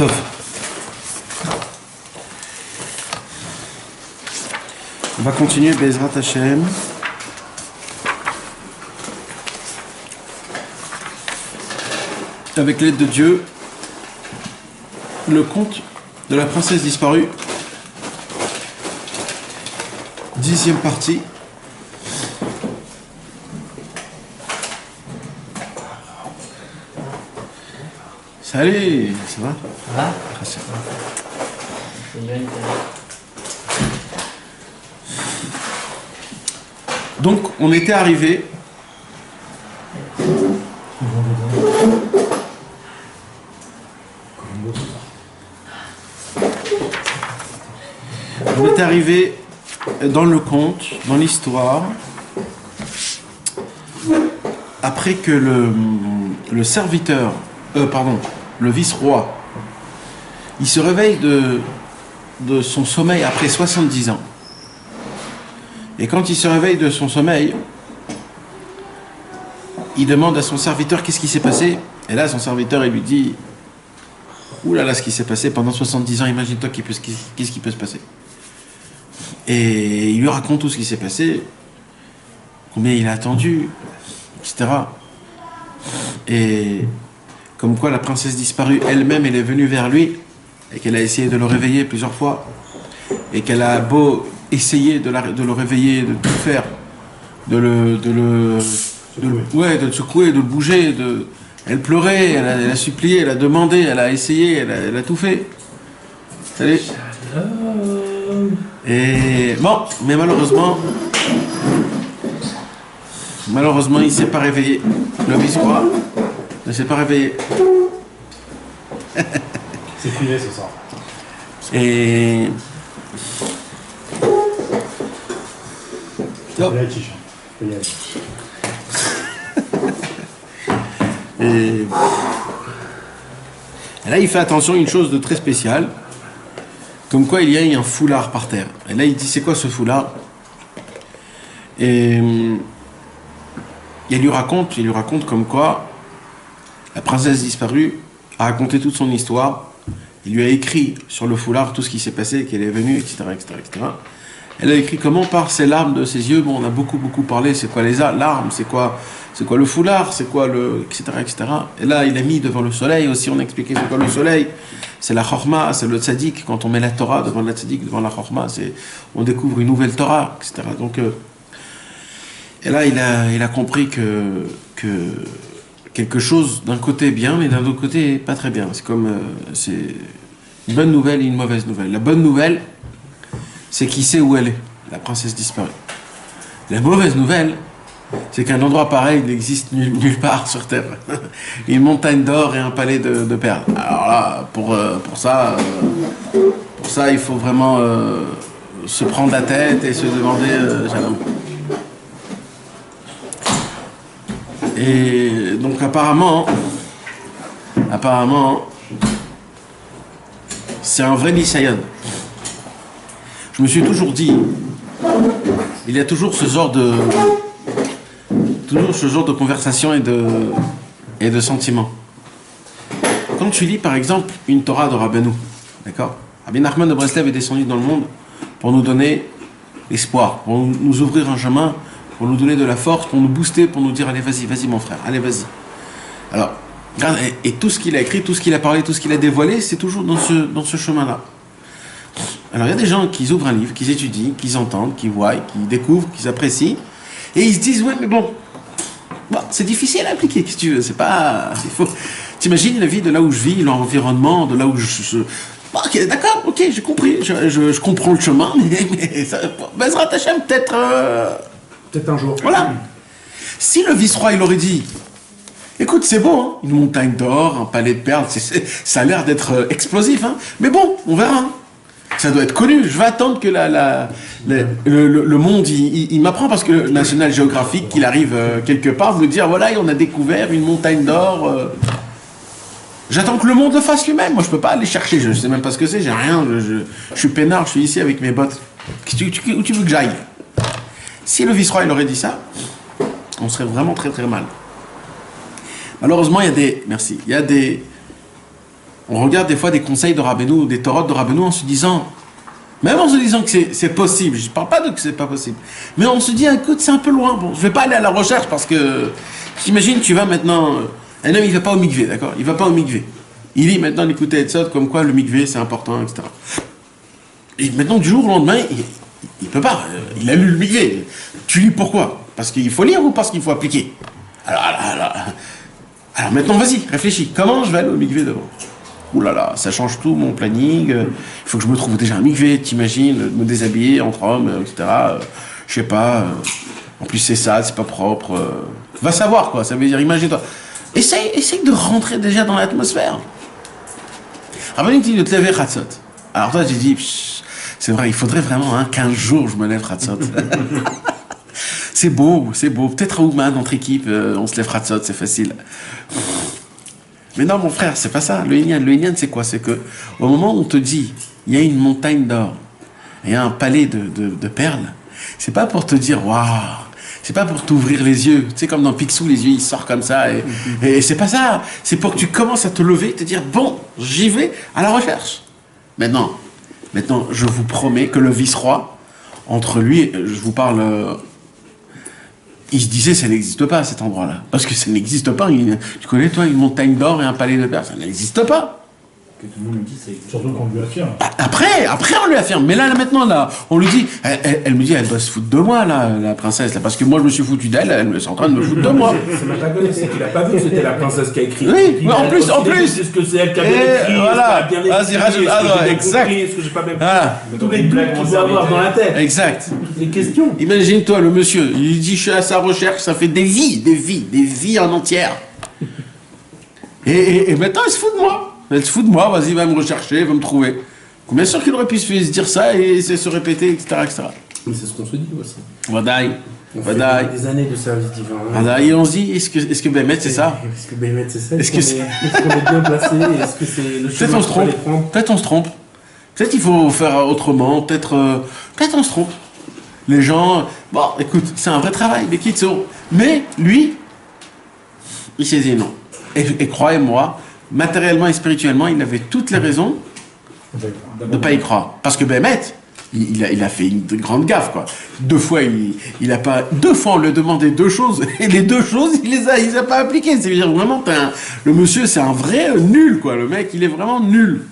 Tov. On va continuer Bezrat Hashem. Avec l'aide de Dieu, le conte de la princesse disparue, 10e partie. Salut, ça va? Ça va? Merci. Donc, on était arrivé. On est arrivé dans le conte, dans l'histoire, après que le serviteur, le vice-roi, il se réveille de son sommeil après 70 ans. Et quand il se réveille de son sommeil, il demande à son serviteur qu'est-ce qui s'est passé. Et là, son serviteur, il lui dit « Ouh là là, ce qui s'est passé pendant 70 ans, imagine-toi qu'est-ce qui peut se passer. » Et il lui raconte tout ce qui s'est passé, combien il a attendu, etc. Et comme quoi la princesse disparue elle-même, elle est venue vers lui et qu'elle a essayé de le réveiller plusieurs fois et qu'elle a beau essayer de le réveiller, de tout faire, de le secouer, de le bouger, elle pleurait, elle a supplié, elle a demandé, elle a essayé, elle a tout fait. Salut. Et bon, mais malheureusement, il ne s'est pas réveillé. Le vice-roi ne s'est pas réveillé. C'est privé ce soir. Et Oh. Et là, il fait attention à une chose de très spéciale, comme quoi il y a un foulard par terre. Et là, il dit, c'est quoi ce foulard? Et il lui raconte comme quoi la princesse disparue a raconté toute son histoire. Il lui a écrit sur le foulard tout ce qui s'est passé, qu'elle est venue, etc., etc., etc. Elle a écrit comment par ses larmes de ses yeux. Bon, on a beaucoup parlé. C'est quoi les larmes? C'est quoi le foulard? C'est quoi le etc., etc. Et là, il a mis devant le soleil aussi. On a expliqué c'est quoi le soleil. C'est la chorma, c'est le tzaddik. Quand on met la Torah devant la tzaddik, devant la chorma, on découvre une nouvelle Torah, etc. Donc, et là, il a compris que quelque chose d'un côté bien, mais d'un autre côté pas très bien. C'est comme c'est une bonne nouvelle et une mauvaise nouvelle. La bonne nouvelle, c'est qu'il sait où elle est, la princesse disparue. La mauvaise nouvelle, c'est qu'un endroit pareil n'existe nulle part sur Terre. Une montagne d'or et un palais de perles. Alors là, pour ça, il faut vraiment se prendre la tête et se demander Shalom. Et donc apparemment, c'est un vrai Nisayon. Je me suis toujours dit, il y a toujours ce genre de conversation et de sentiments. Quand tu lis par exemple une Torah de Rabbeinu, d'accord? Rabbi Nachman de Breslev est descendu dans le monde pour nous donner espoir, pour nous ouvrir un chemin, pour nous donner de la force, pour nous booster, pour nous dire allez vas-y mon frère, allez vas-y. Alors, et tout ce qu'il a écrit, tout ce qu'il a parlé, tout ce qu'il a dévoilé, c'est toujours dans ce chemin-là. Alors il y a des gens qui ouvrent un livre, qui étudient, qui entendent, qui voient, qui découvrent, qui apprécient, et ils se disent ouais mais bon, c'est difficile à appliquer, qu'est-ce que tu veux, c'est pas, il faut. T'imagines la vie de là où je vis, l'environnement, de là où je... Ok, d'accord, ok, j'ai compris, je comprends le chemin, mais ça, Bezrat Hashem, peut-être un jour. Voilà. Si le vice-roi il aurait dit, écoute, c'est bon, hein, une montagne d'or, un palais de perles, ça a l'air d'être explosif, hein, mais bon, on verra. Hein. Ça doit être connu. Je vais attendre que le monde il m'apprend parce que le National Geographic qu'il arrive quelque part me dire voilà on a découvert une montagne d'or. J'attends que le monde le fasse lui-même. Moi je peux pas aller chercher. Je sais même pas ce que c'est. J'ai rien. Je suis peinard. Je suis ici avec mes bottes. Où tu veux que j'aille? Si le vice-roi il aurait dit ça, on serait vraiment très très mal. Malheureusement il y a des on regarde des fois des conseils de Rabbeinu, des Torahs de Rabbeinu en se disant, même en se disant que c'est possible, je ne parle pas de que c'est pas possible, mais on se dit, écoute, c'est un peu loin, bon, je ne vais pas aller à la recherche parce que, t'imagines, tu vas maintenant, un homme il ne va pas au mikvé, d'accord? Il ne va pas au mikvé. Il lit maintenant l'écouter Etzot comme quoi le mikvé c'est important, etc. Et maintenant, du jour au lendemain, il peut pas, il a lu le mikvé. Tu lis pourquoi? Parce qu'il faut lire ou parce qu'il faut appliquer? Alors maintenant, vas-y, réfléchis. Comment je vais aller au mikvé devant? Ouh là là, ça change tout mon planning. Il faut que je me trouve déjà un mikvé, t'imagines, me déshabiller entre hommes, etc. Je sais pas. En plus, c'est sale, c'est pas propre. Va savoir, quoi. Ça veut dire, imagine-toi. Essaye de rentrer déjà dans l'atmosphère. Rabbeinu dit de te lever Chatzot. Alors toi, tu dis, c'est vrai, il faudrait vraiment 15 jours je me lève Chatzot. C'est beau. Peut-être à Ouma, notre équipe, on se lève Chatzot, c'est facile. Mais non, mon frère, c'est pas ça. Le Inyan, c'est quoi? C'est que au moment où on te dit, il y a une montagne d'or, il y a un palais de perles, c'est pas pour te dire, waouh, c'est pas pour t'ouvrir les yeux. Tu sais, comme dans Picsou, les yeux, ils sortent comme ça. Et c'est pas ça. C'est pour que tu commences à te lever et te dire, bon, j'y vais à la recherche. Maintenant, je vous promets que le vice-roi, entre lui, je vous parle... il se disait, ça n'existe pas, cet endroit-là. Parce que ça n'existe pas. Tu connais, toi, une montagne d'or et un palais de perles? Ça n'existe pas. Que tout le monde me dit, c'est surtout qu'on lui affirme. Après, on lui affirme. Mais là, maintenant, on lui dit, elle me dit, elle doit se foutre de moi, là, la princesse, là, parce que moi, je me suis foutu d'elle, elle est en train de me foutre de moi. C'est même pas connu, c'est qu'il a pas vu que c'était la princesse qui a écrit. Oui, mais en plus. Est-ce que c'est elle qui a bien écrit? Voilà. Vas-y, rajoute. Ah non, exact. Est-ce que j'ai pas bien compris? Voilà. Tous les blagues qu'il doit avoir dans la tête. Exact. Toutes les questions. Imagine-toi, le monsieur, il dit, je suis à sa recherche, ça fait des vies en entière. Et maintenant, elle se fout de moi. Elle se fout de moi, vas-y, va me rechercher, va me trouver. Bien sûr qu'il aurait pu se dire ça et se répéter, etc. Mais c'est ce qu'on se dit aussi. Vadaï. On fait des années de service divin. Vadaï, et on se dit, est-ce que Bémet, c'est ça? Est-ce que Bémet, c'est ça? Est-ce qu'on est bien placé? Est-ce que c'est le chemin qu'il fallait prendre? Peut-être on se trompe. Peut-être qu'il faut faire autrement. Peut-être on se trompe. Les gens... Bon, écoute, c'est un vrai travail, mais qui sont... Mais lui, il s'est dit non. Et croyez-moi, matériellement et spirituellement, il avait toutes les raisons de ne pas y croire. Parce que Bémet, il a fait une grande gaffe, quoi. Deux fois, on lui a demandé 2 choses, et les 2 choses, il les a pas appliquées. C'est-à-dire, vraiment, le monsieur, c'est un vrai nul, quoi. Le mec, il est vraiment nul.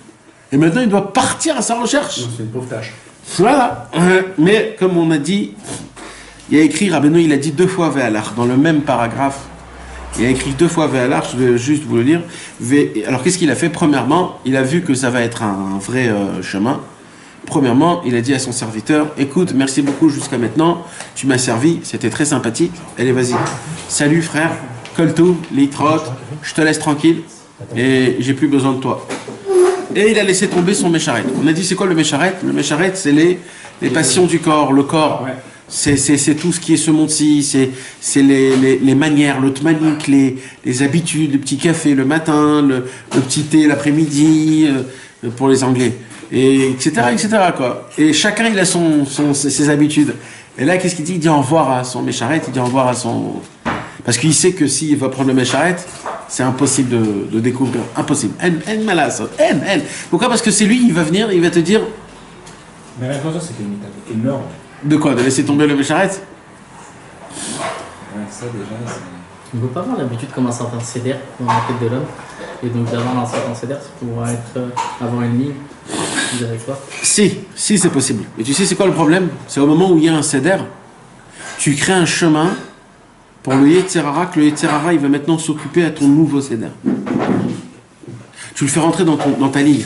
Et maintenant, il doit partir à sa recherche. C'est une pauvre tâche. Voilà. Mais, comme on a dit, il y a écrit, Rabbeinu, il a dit 2 fois Ve'alach, dans le même paragraphe. Il a écrit 2 fois Ve'alach, je vais juste vous le dire. Alors, qu'est-ce qu'il a fait? Premièrement, il a vu que ça va être un vrai chemin. Premièrement, il a dit à son serviteur, écoute, merci beaucoup jusqu'à maintenant, tu m'as servi, c'était très sympathique. Allez, vas-y. Salut frère, Koltou, Litrot, je te laisse tranquille et j'ai plus besoin de toi. Et il a laissé tomber son mécharet. On a dit, c'est quoi le mécharet? Le mécharet, c'est les passions du corps, le corps. Ouais. C'est tout ce qui est ce monde-ci, c'est les manières, l'otmanique, les habitudes, le petit café le matin, le petit thé l'après-midi, pour les Anglais, et etc., quoi. Et chacun, il a ses habitudes. Et là, qu'est-ce qu'il dit? Il dit au revoir à son mécharet, il dit au revoir à son... Parce qu'il sait que s'il va prendre le mécharet, c'est impossible de découvrir. Impossible. En malas. Pourquoi? Parce que c'est lui, il va venir, il va te dire... Mais la chose, c'est qu'il meurt. De quoi? De laisser tomber le mécharet? Ouais, ça déjà, c'est... On ne peut pas avoir l'habitude comme un certain céder dans la tête de l'homme. Et donc d'avoir un certain céder, c'est pour avoir une ligne directoire. Si, c'est possible. Mais tu sais, c'est quoi le problème? C'est au moment où il y a un céder, tu crées un chemin pour le Yetzirara, que le Yetzirara, il va maintenant s'occuper à ton nouveau céder. Tu le fais rentrer dans ta ligne.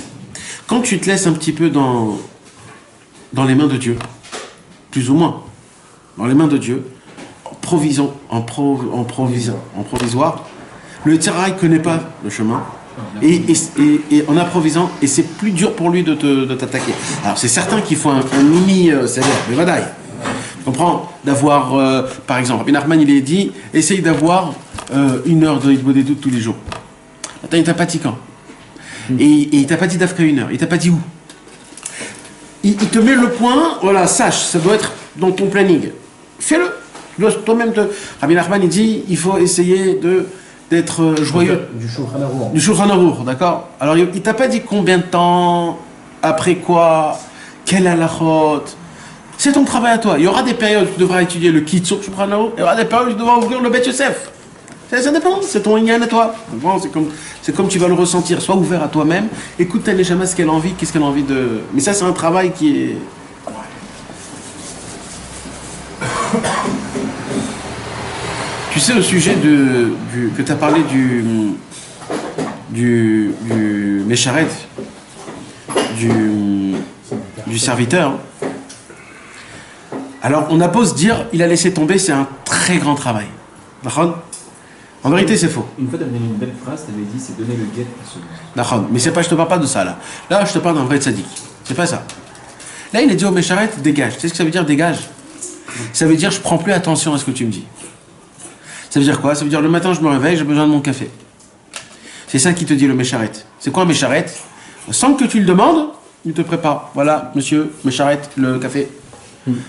Quand tu te laisses un petit peu dans les mains de Dieu, plus ou moins, dans les mains de Dieu, en provisoire, le Yetzirara, il ne connaît pas le chemin, et en improvisant, et c'est plus dur pour lui de t'attaquer. Alors c'est certain qu'il faut un mini céder, mais vadaï. Tu comprends? D'avoir, par exemple, Rabbi Nachman, il est dit, essaye d'avoir 1 heure de Hitbodedut tous les jours. Attends, il t'a pas dit quand. Et il t'a pas dit d'après 1 heure, il t'a pas dit où. Il te met le point, voilà, sache, ça doit être dans ton planning. Fais-le. Tu dois toi-même te... Rabbi Nachman, il dit, il faut essayer de d'être joyeux. Du Shulchan Aruch. Du Shulchan Aruch, d'accord. Alors, il t'a pas dit combien de temps, après quoi, quel halachot. C'est ton travail à toi. Il y aura des périodes où tu devras étudier le Kitzur Shulchan Aruch. Il y aura des périodes où tu devras ouvrir le Bet Yosef. Ça dépend, c'est ton inyan à toi. Bon, c'est comme tu vas le ressentir. Sois ouvert à toi-même. Écoute ta neshama ce qu'elle a envie, qu'est-ce qu'elle a envie de... Mais ça, c'est un travail qui est... Tu sais, au sujet que tu as parlé du Mécharet, du serviteur. Alors, on a beau se dire, il a laissé tomber, c'est un très grand travail. D'accord ? En vérité, c'est faux. Une fois, tu avais une belle phrase, tu avais dit, c'est donner le guet à celui. D'accord, mais c'est pas, je te parle pas de ça là. Là, je te parle d'un vrai tzaddik. C'est pas ça. Là, il a dit au Mécharet, dégage. Tu sais ce que ça veut dire, dégage? Ça veut dire, je prends plus attention à ce que tu me dis. Ça veut dire quoi? Ça veut dire, le matin, je me réveille, j'ai besoin de mon café. C'est ça qui te dit le Mécharet. C'est quoi un Mécharet? Sans que tu le demandes, il te prépare. Voilà, monsieur, Mécharet, le café.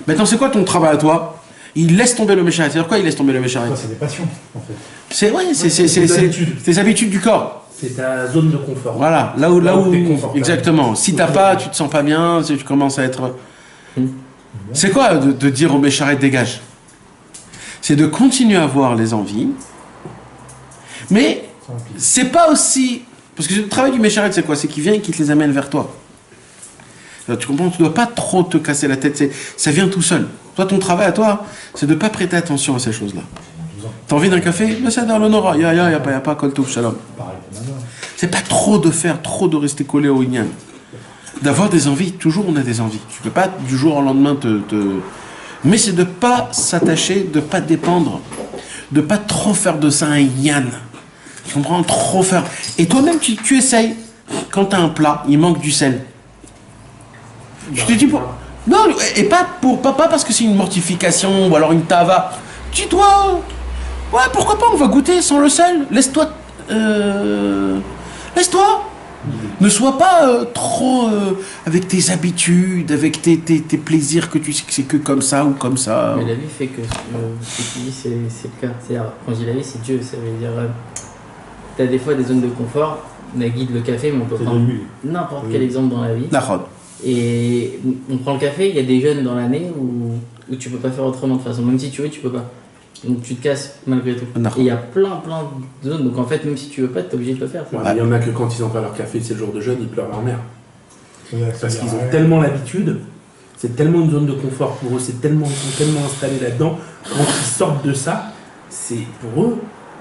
Maintenant, c'est quoi ton travail à toi? Il laisse tomber le Mécharet. C'est-à-dire quoi, il laisse tomber le Mécharet? C'est des passions, en fait. C'est tes habitudes du corps. C'est ta zone de confort. Voilà, là où t'es confortable. exactement. Si t'as pas, tu te sens pas bien, si tu commences à être... C'est quoi de dire au Mécharet dégage? C'est de continuer à voir les envies, mais c'est pas aussi... Parce que le travail du Mécharet, c'est quoi? C'est qu'il vient et qu'il te les amène vers toi. Alors, tu comprends? Tu dois pas trop te casser la tête, ça vient tout seul. Toi, ton travail à toi, c'est de pas prêter attention à ces choses-là. T'as envie d'un café? Mais c'est dans l'honora. Y a pas kol tov shalom. C'est pas trop de faire, trop de rester collé au inyan. D'avoir des envies, toujours on a des envies. Tu peux pas du jour au lendemain Mais c'est de pas s'attacher, de pas dépendre, de pas trop faire de ça un inyan. Tu comprends? Trop faire. Et toi-même, tu essayes. Quand t'as un plat, il manque du sel. Je te dis pour... Non, et pas parce que c'est une mortification ou alors une tava. Dis-toi... Ouais, pourquoi pas, on va goûter sans le sel. Laisse-toi. Ne sois pas trop avec tes habitudes, avec tes plaisirs que tu sais que c'est que comme ça ou comme ça. Mais la vie fait que ce que tu dis, c'est le cas. C'est-à-dire, quand je dis la vie, c'est Dieu. Ça veut dire, t'as des fois des zones de confort. On a guide le café, mais on peut prendre n'importe quel exemple dans la vie. Et on prend le café, il y a des jeunes dans l'année où tu peux pas faire autrement de toute façon. Même si tu veux, tu peux pas. Donc tu te casses malgré tout. Et il y a plein de zones. Donc en fait, même si tu veux pas, t'es obligé de le faire. Ouais, il y en a que quand ils n'ont pas leur café, c'est le jour de jeûne, ils pleurent leur mère. Parce qu'ils ont tellement l'habitude, c'est tellement une zone de confort pour eux, ils sont tellement installés là-dedans. Quand ils sortent de ça, c'est pour eux,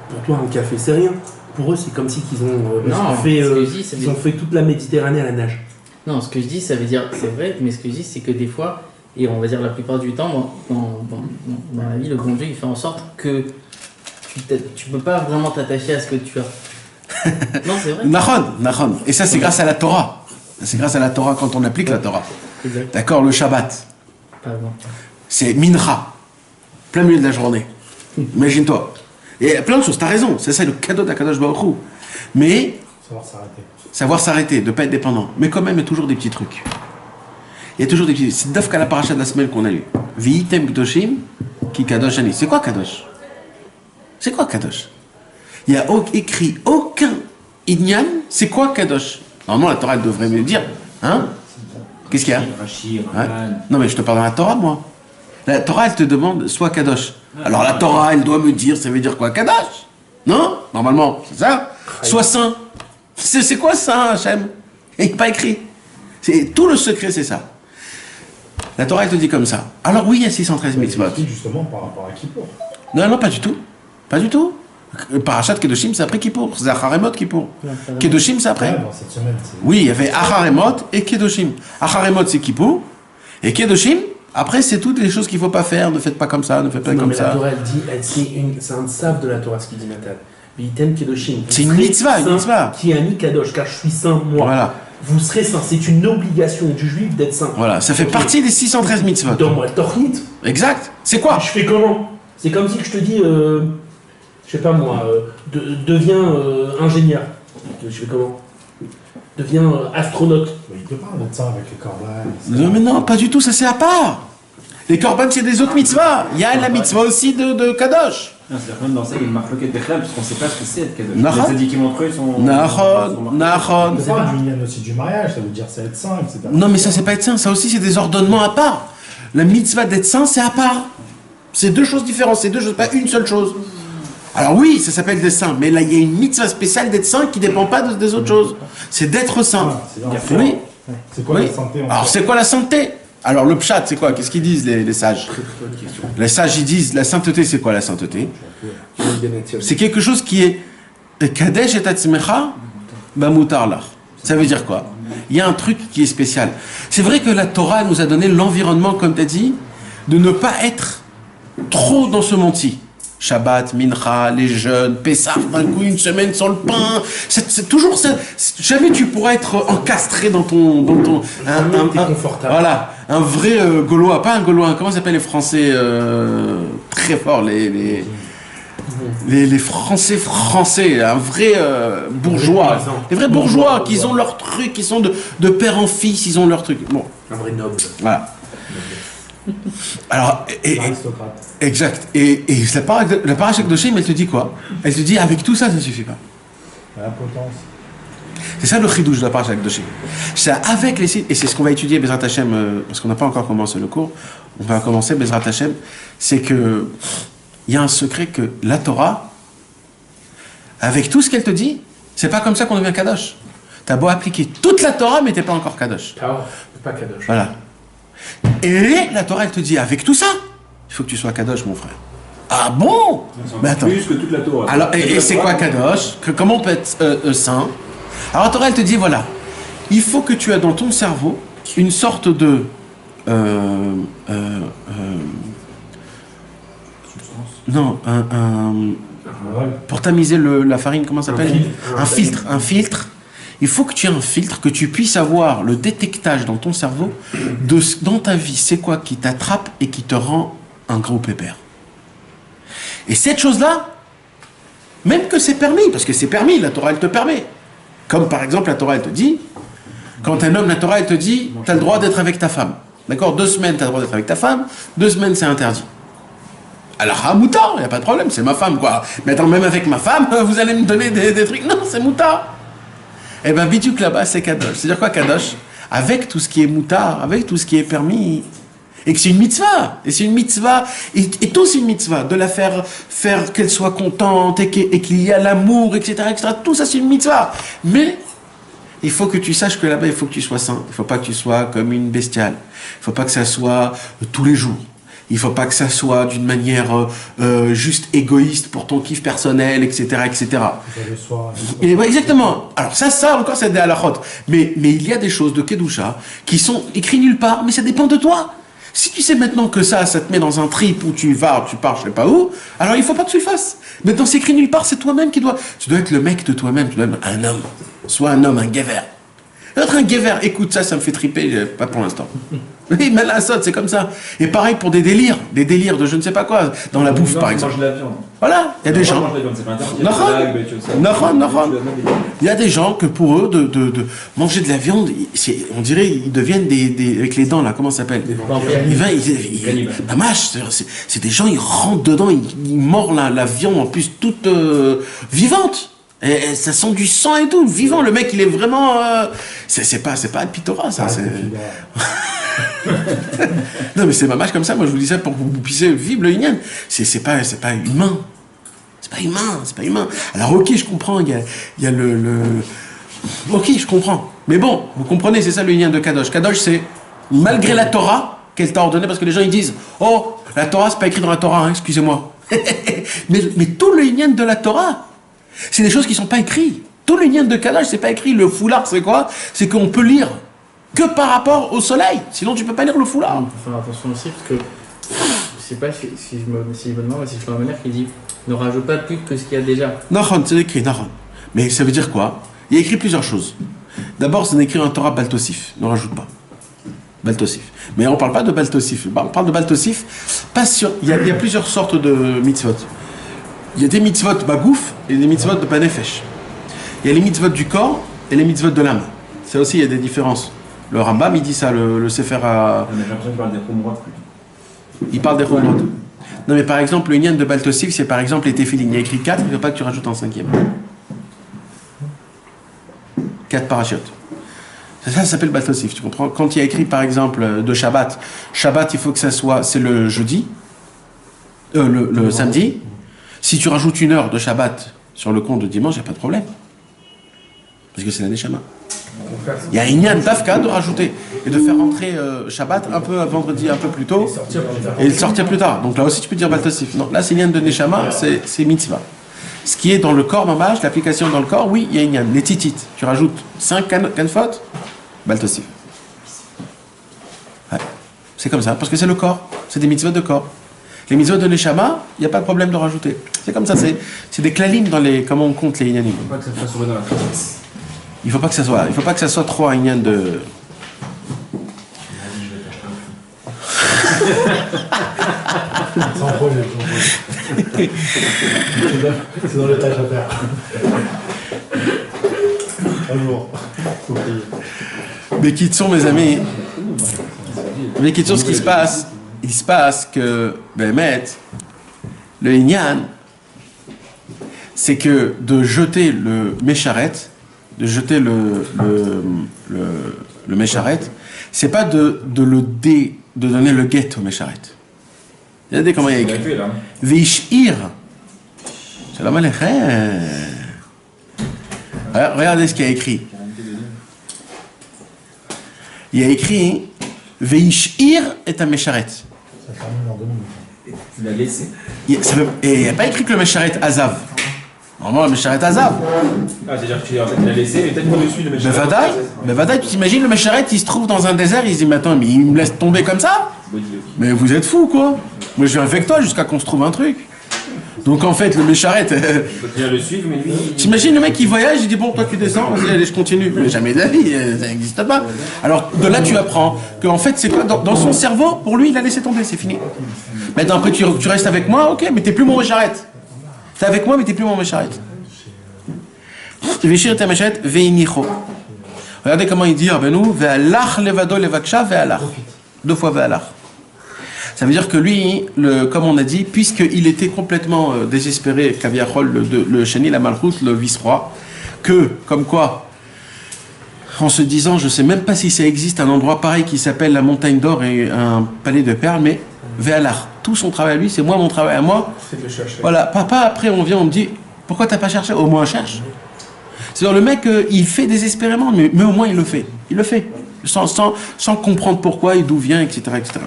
pour toi un café c'est rien. Pour eux, c'est comme si ils ont fait toute la Méditerranée à la nage. Non, ce que je dis, ça veut dire, c'est vrai, mais ce que je dis, c'est que des fois, et on va dire la plupart du temps, dans la vie, le bon Dieu, il fait en sorte que tu peux pas vraiment t'attacher à ce que tu as. Non, c'est vrai. Nahon. Et ça, c'est grâce à la Torah. C'est grâce à la Torah quand on applique la Torah. Exact. D'accord, le Shabbat. Pas avant. C'est mincha. Plein milieu de la journée. Imagine-toi. Et plein de choses, t'as raison. C'est ça le cadeau d'Akadosh Baruch Hu. Mais... Savoir s'arrêter, de ne pas être dépendant. Mais quand même, il y a toujours des petits trucs. Il y a toujours des petits... C'est d'Afka la paracha de la semaine qu'on a lu. Vi'item Kdoshim ki Kadosh Ani. C'est quoi Kadosh? C'est quoi Kadosh? Il n'y a écrit aucun Inyan. C'est quoi Kadosh? Normalement, la Torah, elle devrait me le dire. Hein? Qu'est-ce qu'il y a? Non, mais je te parle dans la Torah, moi. La Torah, elle te demande soit Kadosh. Alors la Torah, elle doit me dire, ça veut dire quoi? Kadosh? Non? Normalement, c'est ça? Soit saint. C'est quoi ça, Hachem? Et pas écrit. Tout le secret, c'est ça. La Torah, elle te dit comme ça. Alors oui, il y a 613 mitzvot. Justement par rapport à Kippour. Non, pas du tout. Pas du tout. Parashat Kedoshim, c'est après Kippour. C'est Acharemot Kippour. Kedoshim, c'est après. Cette semaine, oui, il y avait Acharemot et Kedoshim. Acharemot, c'est Kippour. Et Kedoshim, après, c'est toutes les choses qu'il ne faut pas faire. Ne faites pas comme ça, ne faites pas comme ça. La Torah, elle dit, c'est un sav de la Torah, ce qu'il dit Nathan. C'est une mitzvah, qui est un kadosh, car je suis saint, moi. Voilà. Vous serez saint. C'est une obligation du juif d'être saint. Voilà, ça fait partie des 613 mitzvot. Dans moi, Tornit. Exact. C'est quoi? Je fais comment? C'est comme si je te dis, je sais pas moi, deviens ingénieur. Je fais comment? Deviens astronaute. Mais il peut pas mettre ça avec les corbeilles. Non, mais non, pas du tout, ça c'est à part. Les korban, c'est des autres mitzvahs. Il y a la mitzvah aussi de Kadosh. C'est-à-dire que même dans ça, il y a une marque loquette d'Echlam, parce qu'on ne sait pas ce que c'est être Kadosh. Nahon. Les tzadikim entre eux, ils sont. Nahon. C'est pas du aussi du mariage, ça veut dire c'est être saint, etc. Non, mais ça, c'est pas être saint. Ça aussi, c'est des ordonnements à part. La mitzvah d'être saint, c'est à part. C'est deux choses différentes. C'est deux choses, pas une seule chose. Alors oui, ça s'appelle des saints, mais là, il y a une mitzvah spéciale d'être saint qui ne dépend pas des autres choses. C'est d'être saint. Oui. C'est quoi la santé? Alors, c'est quoi la santé? Alors, le pshat, c'est quoi? Qu'est-ce qu'ils disent, les sages? Les sages, ils disent, la sainteté, c'est quoi la sainteté? C'est quelque chose qui est kadesh et atzmecha bamutar lach. Ça veut dire quoi? Il y a un truc qui est spécial. C'est vrai que la Torah nous a donné l'environnement, comme tu as dit, de ne pas être trop dans ce monde-ci. Shabbat, Mincha, les jeûnes, Pessah, d'un coup une semaine sans le pain. C'est toujours ça. Jamais tu pourras être encastré dans ton confortable. Voilà, un vrai Gaulois, pas un Gaulois. Comment s'appellent les Français très forts, les Français, un vrai bourgeois. Les vrais bourgeois qui ont leur truc, qui sont de père en fils, ils ont leur truc. Bon. Un vrai noble. Voilà. Alors, exact. Et la paracha Kedoshim, elle te dit quoi? Elle te dit, avec tout ça, ça ne suffit pas. La potence. C'est ça le chidouche de la paracha Kedoshim. C'est avec les sites, et c'est ce qu'on va étudier Bezrat Hashem, parce qu'on n'a pas encore commencé le cours, on va commencer Bezrat Hashem, c'est que il y a un secret que la Torah, avec tout ce qu'elle te dit, c'est pas comme ça qu'on devient Kadosh. T'as beau appliquer toute la Torah, mais t'es pas encore Kadosh. Pas Kadosh. Voilà. Et la Torah, elle te dit, avec tout ça, il faut que tu sois Kadosh, mon frère. Ah bon? Mais attends. Plus que toute la Torah. Alors, et c'est quoi Kadosh? Comment on peut être saint? Alors, la Torah, elle te dit, voilà, il faut que tu aies dans ton cerveau une sorte de... non, pour tamiser la farine, comment ça s'appelle? Un filtre. Il faut que tu aies un filtre, que tu puisses avoir le détectage dans ton cerveau de dans ta vie, c'est quoi qui t'attrape et qui te rend un gros pépère. Et cette chose-là, même que c'est permis, parce que c'est permis, la Torah elle te permet. Comme par exemple la Torah elle te dit, quand un homme, la Torah elle te dit, tu as le droit d'être avec ta femme. D'accord, 2 semaines tu as le droit d'être avec ta femme, 2 semaines c'est interdit. Alors, à moutard, il n'y a pas de problème, c'est ma femme quoi. Mais attends, même avec ma femme, vous allez me donner des trucs. Non, c'est moutard. Eh bien, Bidiouk là-bas, c'est Kadosh. C'est-à-dire quoi, Kadosh? Avec tout ce qui est moutard, avec tout ce qui est permis. Et que c'est une mitzvah. Et c'est une mitzvah. Et tout, c'est une mitzvah. De la faire qu'elle soit contente et qu'il y a l'amour, etc., etc. Tout ça, c'est une mitzvah. Mais il faut que tu saches que là-bas, il faut que tu sois saint. Il ne faut pas que tu sois comme une bestiale. Il ne faut pas que ça soit tous les jours. Il ne faut pas que ça soit d'une manière juste égoïste pour ton kiff personnel, etc., etc. Et, ouais, exactement. Alors ça encore, c'est des halachot. Mais il y a des choses de Kedusha qui sont écrites nulle part, mais ça dépend de toi. Si tu sais maintenant que ça te met dans un trip où tu pars, je sais pas où, alors il ne faut pas que tu le fasses. Maintenant, c'est écrit nulle part, c'est toi-même qui dois... Tu dois être le mec de toi-même, tu dois être un homme. Sois un homme, un gever. Être un gever, écoute, ça me fait triper, pas pour l'instant. Oui, mais la saute, c'est comme ça. Et pareil pour des délires de je ne sais pas quoi, dans la bouffe par exemple. Voilà, il y a des gens. Il y a des gens que pour eux, de manger de la viande, on dirait ils deviennent avec les dents là, comment ça s'appelle? C'est des gens, ils rentrent dedans, ils mordent la viande en plus toute vivante. Et ça sent du sang et tout, vivant. Le mec, il est vraiment... c'est pas le Pitora, ça. Non, mais c'est ma mâche comme ça. Moi, je vous dis ça pour que vous puissiez vivre le Inyan. C'est pas humain. C'est pas humain. Alors, ok, je comprends. Il y a le... Ok, je comprends. Mais bon, vous comprenez, c'est ça le Inyan de Kadosh. Kadosh, c'est malgré la Torah qu'elle t'a ordonné, parce que les gens, ils disent, oh, la Torah, c'est pas écrit dans la Torah, hein, excusez-moi. mais tout le Inyan de la Torah, c'est des choses qui ne sont pas écrites. Tout le lien de Kadosh, c'est pas écrit. Le foulard, c'est quoi? C'est qu'on peut lire que par rapport au soleil. Sinon, tu peux pas lire le foulard. Il faut faire attention aussi, parce que je sais pas si je me demande, si je vois ma mère qui dit ne rajoute pas plus que ce qu'il y a déjà. Nahon, c'est écrit, Nahon. Mais ça veut dire quoi? Il y a écrit plusieurs choses. D'abord, c'est écrit un Torah Baltosif. Ne rajoute pas. Baltosif. Mais on parle pas de Baltosif. On parle de Baltosif. Pas sûr. Il y a plusieurs sortes de mitzvot. Il y a des mitzvot bagouf et des mitzvot de banefesh. Il y a les mitzvot du corps et les mitzvot de l'âme. Ça aussi, il y a des différences. Le Rambam, il dit ça, le Sefer à... J'ai l'impression qu'il parle des Khumrot plutôt. Il parle des Chumrot. Non, mais par exemple, le Inyan de Baltosif, c'est par exemple les Tefilin. Il y a écrit 4, il ne faut pas que tu rajoutes en 5e. 4 parachutes. Ça s'appelle Baltosif, tu comprends? Quand il y a écrit par exemple de Shabbat, Shabbat, il faut que ça soit, c'est le jeudi, le samedi. Si tu rajoutes 1 heure de Shabbat sur le compte de dimanche, il n'y a pas de problème. Parce que c'est la Neshama. Il y a Inyan Dafka de rajouter et de faire rentrer Shabbat un peu vendredi un peu plus tôt et le sortir plus tard. Donc là aussi tu peux dire Baltosif. Non, là c'est Inyan de Neshama, c'est mitzvah. Ce qui est dans le corps mamage, l'application dans le corps, oui, il y a Inyan. Les titites, tu rajoutes 5 canfot, Baltosif. Ouais. C'est comme ça, parce que c'est le corps, c'est des mitzvot de corps. Les mitzvot de Neshama, il n'y a pas de problème de rajouter. C'est comme ça, c'est des klalim dans les comment on compte les Inyanim. Il ne faut pas que ça fasse dans la trace. Il faut pas que ça soit trop un Inyan de. Sans projet. C'est dans les tâches à faire. Un jour. Faut payer. Mais qui sont mes amis? Mais qui sont ce qui se passe? Il se passe que Bémet, le Inyan, c'est que de jeter le Mécharet, de jeter le Mécharet, c'est pas de donner le guet au Mécharet. Regardez comment il y a écrit. Veishir. C'est la malère. Regardez ce qu'il y a écrit. Il y a écrit Veishir est un Mécharet. Ça termine en 2 minutes. Tu l'as laissé. Et il n'y a pas écrit que le Mécharet Azav. Normalement, le Mécharet Azav. Ah, c'est-à-dire que tu l'as laissé et peut-être qu'on le suit le Mécharet. Mais Vadaï, tu t'imagines, le Mécharet, il se trouve dans un désert, il se dit, mais attends, mais il me laisse tomber comme ça? Mais vous êtes fous, quoi. Moi, je viens avec toi jusqu'à qu'on se trouve un truc. Donc, en fait, le Mécharet... Tu vas le suivre, mais lui... T'imagines, le mec, il voyage, il dit, bon, toi, tu descends, vas-y, allez, je continue. Mais jamais de la vie, ça n'existe pas. Alors, de là, tu apprends qu'en fait, c'est quoi? Dans son cerveau, pour lui, il a laissé tomber, c'est fini. Maintenant, après, tu restes avec moi, ok, mais t'es plus mon Mécharet. T'es avec moi, mais t'es plus mon Mécharet. Regardez comment il dit, ve'alach levado levaksha ve'alach. 2 fois ve'alach. Ça veut dire que lui, comme on a dit, puisqu'il était complètement désespéré, Kaviachol, le Sheni, la Malchut, le vice-roi, que, comme quoi, en se disant, je ne sais même pas si ça existe un endroit pareil qui s'appelle la montagne d'or et un palais de perles, mais ve'alach. Tout son travail à lui, c'est moi, mon travail à moi. C'est de le chercher. Voilà, papa, après on vient, on me dit, pourquoi t'as pas cherché? Au moins cherche. C'est-à-dire le mec, il fait désespérément, mais au moins il le fait. Il le fait. Sans comprendre pourquoi et d'où vient, etc.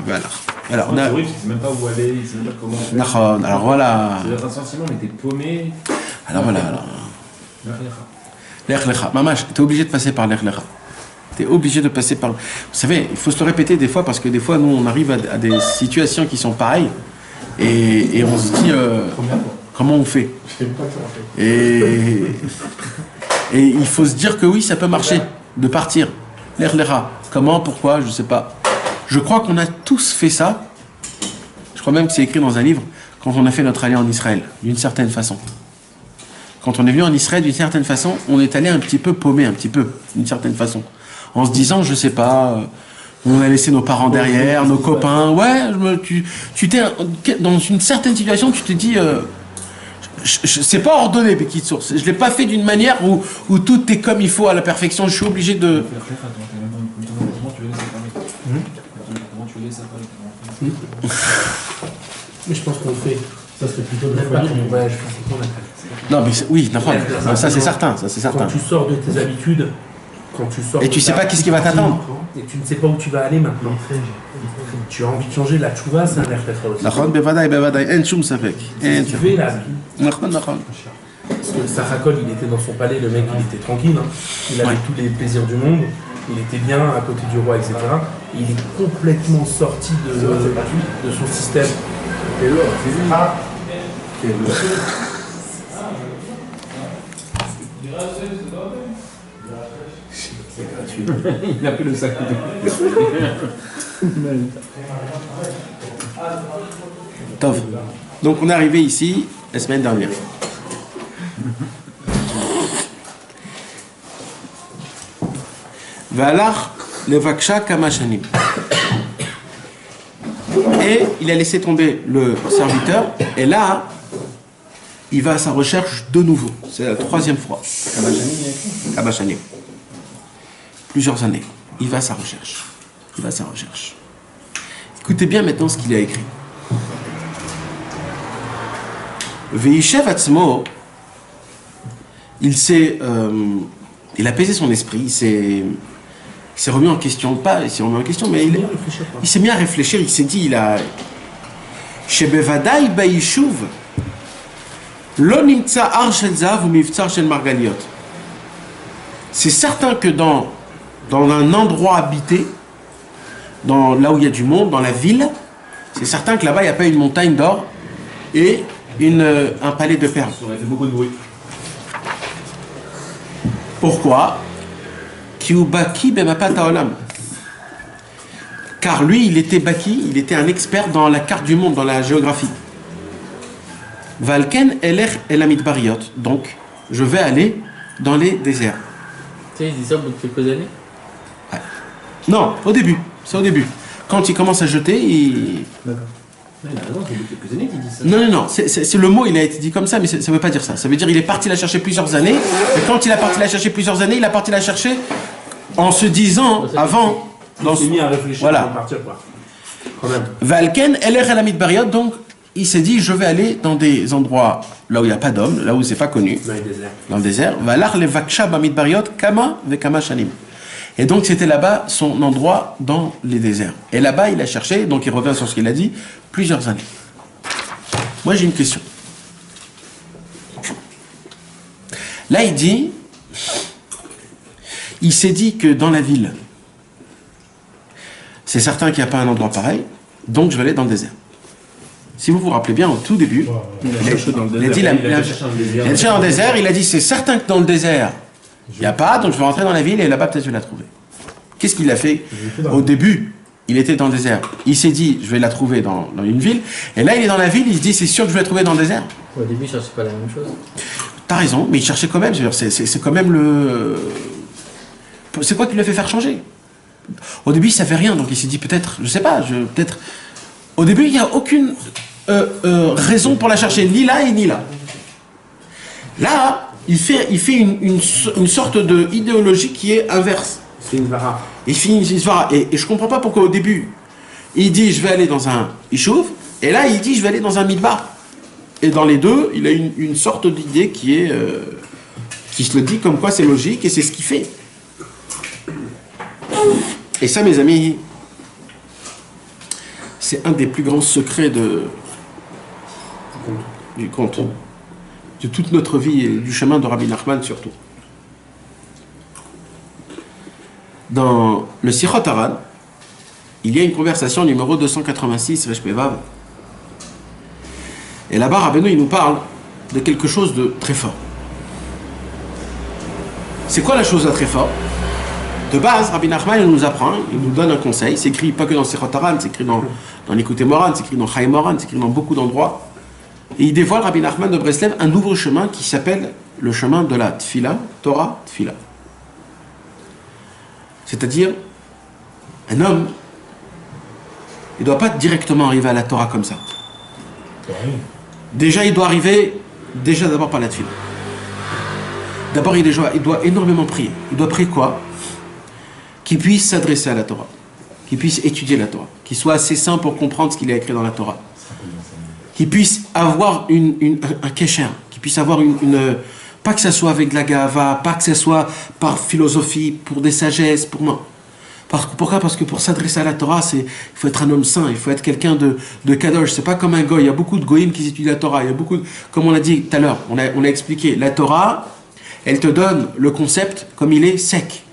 Voilà. Alors, on a... C'est horrible, tu sais même pas où aller, tu sais même pas comment faire. Alors voilà. C'est un sentiment, mais t'es paumé. Alors voilà. L'Ech Lecha. Mamash, t'es obligé de passer par l'Ech Lecha. T'es obligé de passer par... Vous savez, il faut se le répéter des fois, parce que des fois, nous, on arrive à des situations qui sont pareilles, et on se dit, comment on fait? Et il faut se dire que oui, ça peut marcher, de partir. L'Ech Lecha. Comment, pourquoi, je sais pas. Je crois qu'on a tous fait ça. Je crois même que c'est écrit dans un livre, quand on a fait notre allée en Israël, d'une certaine façon. Quand on est venu en Israël, d'une certaine façon, on est allé un petit peu paumé, un petit peu, d'une certaine façon. En se disant, je sais pas, on a laissé nos parents derrière, nos copains. Ouais, tu t'es, dans une certaine situation, tu te dis, c'est pas ordonné, Bekit Source. Je l'ai pas fait d'une manière où tout est comme il faut à la perfection. Je suis obligé de... Mais je pense qu'on le fait. Ça serait plutôt de la famille. Ouais, je pense qu'on l'a fait. Non, mais oui, ça c'est certain, ça c'est certain. Quand tu sors de tes habitudes, et tu sais pas qu'est-ce qui va t'attendre. Et tu ne sais pas où tu vas aller maintenant. Tu as envie de changer, la tchouva, c'est un air très aussi. Nachon, bevadaï, en shum safek. C'est ce que tu fais là. Nachon. Parce que Sarrakol, il était dans son palais, le mec, il était tranquille. Hein. Il avait tous les plaisirs du monde. Il était bien à côté du roi, etc. Et il est complètement sorti de son système. Et là, Il a pris le sac. Tov. Donc on est arrivé ici la semaine dernière. Valach levaksha kama shanim. et il a laissé tomber le serviteur, et là, il va à sa recherche de nouveau. C'est la 3e fois. Kabachani. Plusieurs années. Il va à sa recherche. Écoutez bien maintenant ce qu'il a écrit. Veishev Atzmo, il a pesé son esprit, il s'est remis en question, mais il s'est mis à réfléchir, il s'est dit, Shebevadai Baishuv, Lo Nimtza Ar Shel Zahav ou Mivtzar Shel Margaliot. C'est certain que dans un endroit habité, là où il y a du monde, dans la ville, c'est certain que là-bas il n'y a pas une montagne d'or et un palais de perles. On a fait beaucoup de bruit. Pourquoi? Car lui, il était un expert dans la carte du monde, dans la géographie. Valken Eler Elamid Bariot. Donc, je vais aller dans les déserts. Tu sais, il dit ça au bout de quelques années? Ouais. Non, au début. C'est au début. Quand il commence à jeter, D'accord. Il a raison, c'est au bout de quelques années qu'il dit ça. Non. C'est le mot, il a été dit comme ça, mais ça ne veut pas dire ça. Ça veut dire qu'il est parti la chercher plusieurs années. Et quand il est parti la chercher plusieurs années, il a parti la chercher en se disant avant. Il s'est mis à réfléchir voilà. avant de partir, quoi. Quand même. Valken Eler Elamid Bariot, donc il s'est dit je vais aller dans des endroits là où il n'y a pas d'hommes, là où c'est pas connu. Dans le désert. Valar le Vaksha Bamid Bariot, Kama Vekama Shanim. Et donc c'était là-bas son endroit dans les déserts. Et là-bas il a cherché, donc il revient sur ce qu'il a dit, plusieurs années. Moi j'ai une question. Là il dit, il s'est dit que dans la ville, c'est certain qu'il n'y a pas un endroit pareil, donc je vais aller dans le désert. Si vous vous rappelez bien, au tout début, il a cherché dans le désert, il a dit c'est certain que dans le désert, il n'y a pas, donc je vais rentrer dans la ville et là-bas peut-être je vais la trouver. Qu'est-ce qu'il a fait? Au début, il était dans le désert. Il s'est dit je vais la trouver dans une ville. Et là il est dans la ville, il se dit c'est sûr que je vais la trouver dans le désert. Au début il ne cherchait pas la même chose. T'as raison, mais il cherchait quand même. C'est quand même le... C'est quoi qui lui a fait faire changer? Au début il ne savait rien, donc il s'est dit peut-être, je sais pas, peut-être... Au début il n'y a aucune raison pour la chercher, ni là et ni là. Là, il fait une sorte d'idéologie qui est inverse. C'est une vara. Il fait une svara. Et je comprends pas pourquoi au début, il dit je vais aller dans un Ishuv, et là il dit je vais aller dans un Midbar. Et dans les deux, il a une sorte d'idée qui se le dit comme quoi c'est logique et c'est ce qu'il fait. Et ça, mes amis, c'est un des plus grands secrets du conte. De toute notre vie et du chemin de Rabbi Nachman surtout. Dans le Sichot Haran, il y a une conversation numéro 286, Reshpevav. Et là-bas, Rabbeinu, il nous parle de quelque chose de très fort. C'est quoi la chose de très fort? De base, Rabbi Nachman, il nous apprend, il nous donne un conseil. C'est écrit pas que dans Sichot Haran, c'est écrit dans l'Écouté Moran, c'est écrit dans Chaim Moran, c'est écrit dans beaucoup d'endroits. Et il dévoile, Rabbi Nachman de Breslev, un nouveau chemin qui s'appelle le chemin de la Tfila, Torah Tfila. C'est-à-dire, un homme, il ne doit pas directement arriver à la Torah comme ça. Déjà, il doit arriver, d'abord par la Tfila. D'abord, il doit énormément prier. Il doit prier quoi? Qu'il puisse s'adresser à la Torah, qu'il puisse étudier la Torah, qu'il soit assez sain pour comprendre ce qu'il a écrit dans la Torah, qu'il puisse avoir un kesher, qu'il puisse avoir pas que ça soit avec de la gava, pas que ça soit par philosophie, pour des sagesses, pour non. Pourquoi? Parce que pour s'adresser à la Torah, il faut être un homme saint, il faut être quelqu'un de kadosh. C'est pas comme un goy. Il y a beaucoup de goyim qui étudient la Torah. Il y a beaucoup, comme on l'a dit tout à l'heure, on a expliqué, la Torah, elle te donne le concept comme il est sec.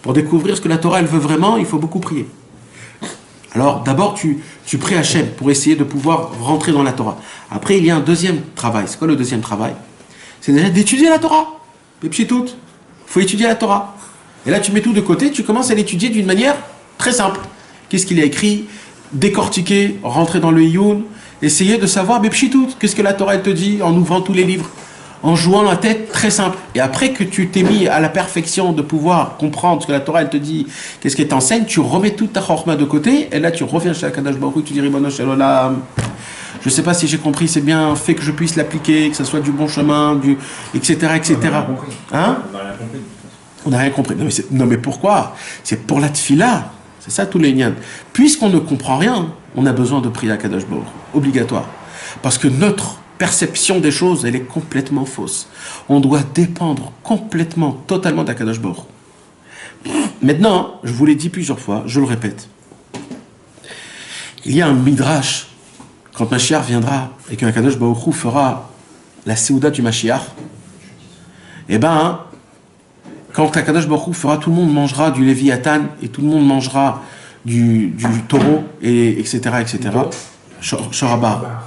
Pour découvrir ce que la Torah elle veut vraiment, il faut beaucoup prier. Alors d'abord tu pries Hachem pour essayer de pouvoir rentrer dans la Torah. Après il y a un deuxième travail. C'est quoi le deuxième travail? C'est déjà d'étudier la Torah. Les petits toutes. Il faut étudier la Torah. Et là tu mets tout de côté, tu commences à l'étudier d'une manière très simple. Qu'est-ce qu'il a écrit? Décortiquer, rentrer dans le Iyun, essayer de savoir, mais pchitout, qu'est-ce que la Torah elle te dit en ouvrant tous les livres, en jouant la tête, très simple. Et après que tu t'es mis à la perfection de pouvoir comprendre ce que la Torah elle te dit, qu'est-ce qu'elle t'enseigne, tu remets toute ta chorma de côté, et là tu reviens chez Akadosh Baruch Hu, tu dis Ribono Shel Olam, je sais pas si j'ai compris, c'est bien fait que je puisse l'appliquer, que ce soit du bon chemin, etc., etc. Hein? On n'a rien compris. Non mais pourquoi? C'est pour la tfila. C'est ça tous les liens. Puisqu'on ne comprend rien, on a besoin de prier à Kadosh Baruch, obligatoire. Parce que notre perception des choses, elle est complètement fausse. On doit dépendre complètement, totalement d'Akadosh Baruch. Maintenant, je vous l'ai dit plusieurs fois, je le répète. Il y a un midrash, quand Mashiach viendra et que Akadosh Baruch Hu fera la Séouda du Mashiach, eh ben, quand Akadosh Baruch Hu fera, tout le monde mangera du Léviathan et tout le monde mangera du taureau, et etc., etc. Shoraba.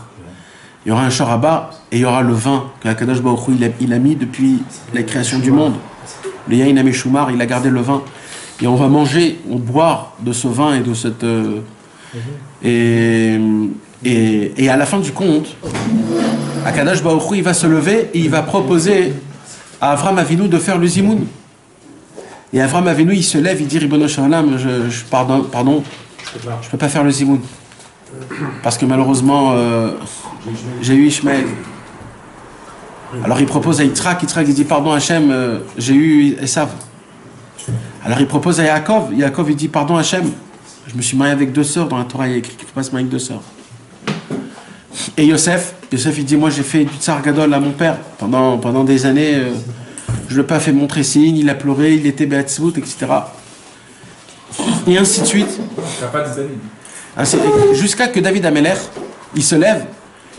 Il y aura un shoraba et il y aura le vin que Akadosh Baruch Hu il a mis depuis la création du monde. Le Yain Ameshumar, il a gardé le vin. Et on va manger, on boire de ce vin et de cette... Et à la fin du compte, Akadosh Baruch Hu, il va se lever et il va proposer à Avram Avinu de faire le zimoun. Et Avram Avinu, il se lève, il dit Ribono Shel Olam, pardon, je peux pas faire le zimoun. Parce que malheureusement, j'ai eu Ishmael. Alors il propose à Yitzhak, il dit pardon Hachem, j'ai eu Esav. Alors il propose à Yaakov, il dit pardon Hachem, je me suis marié avec 2 sœurs, dans la Torah il y a écrit qu'il ne faut pas se marier avec 2 sœurs. Et Yosef il dit moi j'ai fait du tsar gadol à mon père pendant des années, je ne l'ai pas fait montrer signe, il a pleuré, il était be'atzvut, etc. Et ainsi de suite. Il n'y a pas des années. Jusqu'à que David Amelech, il se lève,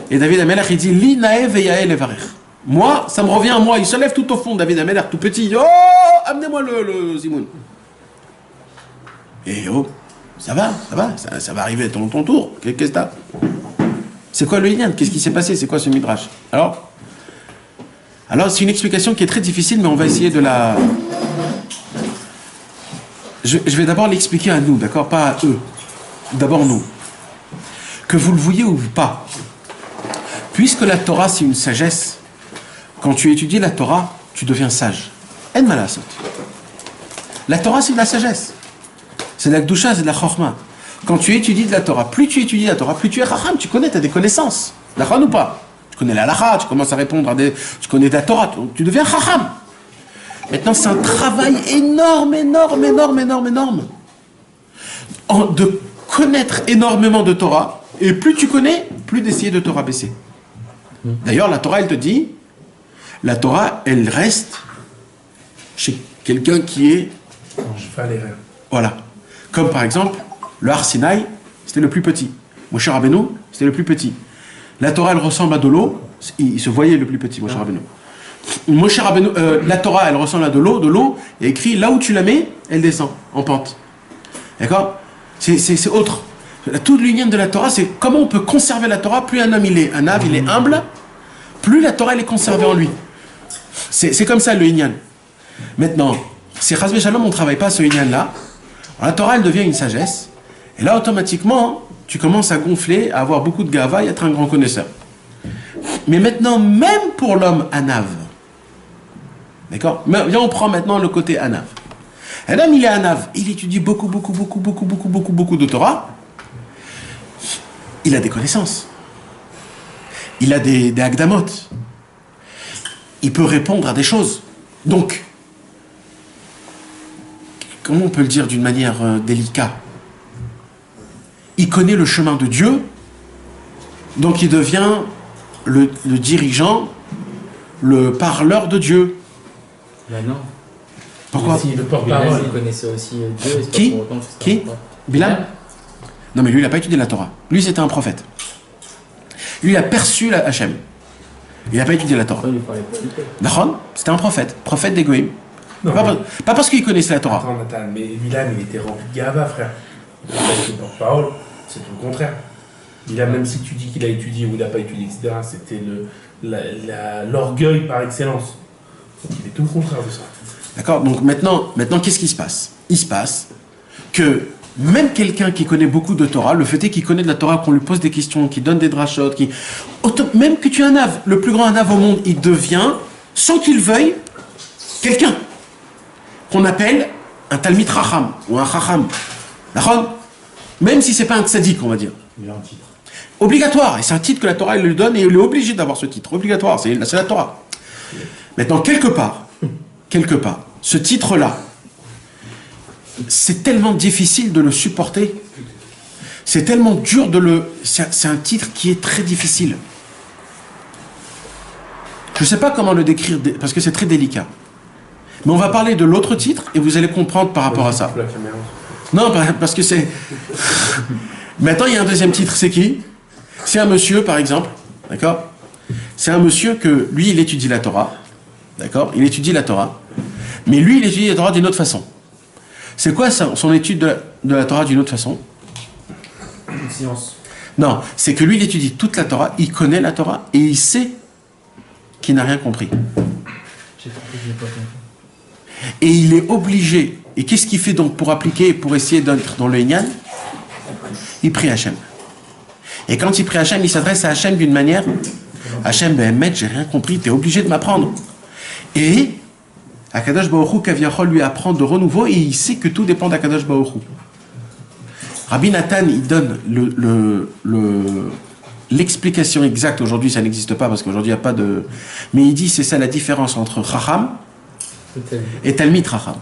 et David Amelech, il dit Li nae veyael evarer. Moi, ça me revient à moi. Il se lève tout au fond, David Amelech, tout petit. Il dit, oh, amenez-moi le zimoun. Et oh, ça va arriver à ton tour. Qu'est-ce que t'as? C'est quoi le lien? Qu'est-ce qui s'est passé? C'est quoi ce midrash? Alors, c'est une explication qui est très difficile, mais on va essayer de la... Je vais d'abord l'expliquer à nous, d'accord? Pas à eux. D'abord nous. Que vous le vouliez ou pas. Puisque la Torah, c'est une sagesse, quand tu étudies la Torah, tu deviens sage. En malasot. La Torah, c'est de la sagesse. C'est de la Gdusha, c'est de la Chochma. Quand tu étudies de la Torah, plus tu étudies la Torah, plus tu es Chacham, tu connais, tu as des connaissances. D'accord ou pas? Tu connais la Lacha, tu commences à répondre à des... Tu connais de la Torah, tu deviens Chacham. Maintenant, c'est un travail énorme. De connaître énormément de Torah, et plus tu connais, plus d'essayer de te rabaisser. D'ailleurs, la Torah, elle te dit, la Torah, elle reste chez quelqu'un qui est... Voilà. Comme par exemple, le Har Sinaï, c'était le plus petit. Moshe Rabbeinu, c'était le plus petit. La Torah, elle ressemble à de l'eau. Il se voyait le plus petit, Moshe Rabbeinu. La Torah, elle ressemble à de l'eau, et écrit, là où tu la mets, elle descend en pente. D'accord? C'est autre. Toute l'union de la Torah, c'est comment on peut conserver la Torah. Plus un homme il est humble, plus la Torah elle est conservée en lui. C'est comme ça le Inyan. Maintenant, si Chazvé Shalom on ne travaille pas ce Inyan-là, la Torah elle devient une sagesse, et là automatiquement, tu commences à gonfler, à avoir beaucoup de gava et à être un grand connaisseur. Mais maintenant, même pour l'homme Anav, d'accord? Viens, on prend maintenant le côté Anav. Un homme il est Anav, il étudie beaucoup de Torah. Il a des connaissances. Il a des Hakdamot. Il peut répondre à des choses. Donc, comment on peut le dire d'une manière délicate? Il connaît le chemin de Dieu, donc il devient le dirigeant, le parleur de Dieu. Ben non. Pourquoi? Si le porte-parole, il connaissait aussi Dieu. Qui? Bilam? Non, mais lui, il n'a pas étudié la Torah. Lui, c'était un prophète. Lui, il a perçu la Hachem. Il n'a pas étudié la Torah. D'accord? C'était un prophète des Goïm. Pas parce qu'il connaissait la Torah. Attends, Nathan, mais Bilam, il était rempli de gava, frère. Il n'a pas été porte-parole, c'est tout le contraire. Bilam, même si tu dis qu'il a étudié ou il n'a pas étudié, etc., c'était l'orgueil par excellence. Donc, il est tout le contraire de ça. D'accord? Donc maintenant, qu'est-ce qui se passe? Il se passe que même quelqu'un qui connaît beaucoup de Torah, le fait est qu'il connaît de la Torah, qu'on lui pose des questions, qu'il donne des drashot, même que tu es un ave, le plus grand ave au monde, il devient sans qu'il veuille, quelqu'un qu'on appelle un Talmid Chacham ou un Chacham. D'accord ? Même si c'est pas un tzaddik, on va dire. Il a un titre. Obligatoire, et c'est un titre que la Torah elle lui donne et il est obligé d'avoir ce titre. Obligatoire, c'est la Torah. Maintenant, quelque part, ce titre-là, c'est tellement difficile de le supporter. C'est tellement dur de le... C'est un titre qui est très difficile. Je ne sais pas comment le décrire, parce que c'est très délicat. Mais on va parler de l'autre titre et vous allez comprendre par rapport à ça. Non, parce que c'est... Maintenant, il y a un deuxième titre, c'est qui ? C'est un monsieur, par exemple, d'accord ? C'est un monsieur que, lui, il étudie la Torah, d'accord ? Il étudie la Torah, mais lui, il étudie la Torah d'une autre façon. C'est quoi son étude de la Torah d'une autre façon ? Une science. Non, c'est que lui, il étudie toute la Torah, il connaît la Torah, et il sait qu'il n'a rien compris. J'ai compris, je n'ai pas compris. Et il est obligé. Et qu'est-ce qu'il fait donc pour appliquer, pour essayer d'être dans le Inyan ? Il prie Hachem. Et quand il prie Hachem, il s'adresse à Hachem d'une manière. Hachem, ben Ahmed, j'ai rien compris, t'es obligé de m'apprendre. Et Akadosh Baruch Hu Kaviachol lui apprend de renouveau et il sait que tout dépend d'Akadosh Baruch Hu. Rabbi Nathan, il donne l'explication exacte. Aujourd'hui, ça n'existe pas parce qu'aujourd'hui, il n'y a pas de... Mais il dit, c'est ça la différence entre Chacham et Talmid Chacham.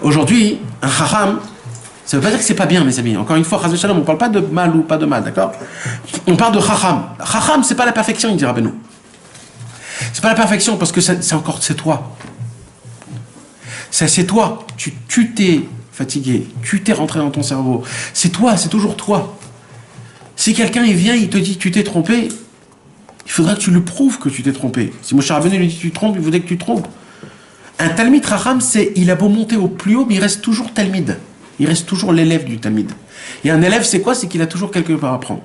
Aujourd'hui, un Chacham, ça ne veut pas dire que c'est pas bien, mes amis. Encore une fois, Chaz v'Shalom, on ne parle pas de mal ou pas de mal, d'accord ? On parle de Chacham. Chacham, c'est pas la perfection, il dit Rabbeinu. C'est pas la perfection parce que c'est toi. C'est toi. Tu t'es fatigué, tu t'es rentré dans ton cerveau. C'est toi, c'est toujours toi. Si quelqu'un il vient, il te dit tu t'es trompé, il faudra que tu lui prouves que tu t'es trompé. Si Moshe Rabbeinu lui dit tu te trompes, il voudrait que tu te trompes. Un Talmid Chacham, il a beau monter au plus haut, mais il reste toujours Talmid. Il reste toujours l'élève du Talmid. Et un élève, c'est quoi ? C'est qu'il a toujours quelque part à apprendre.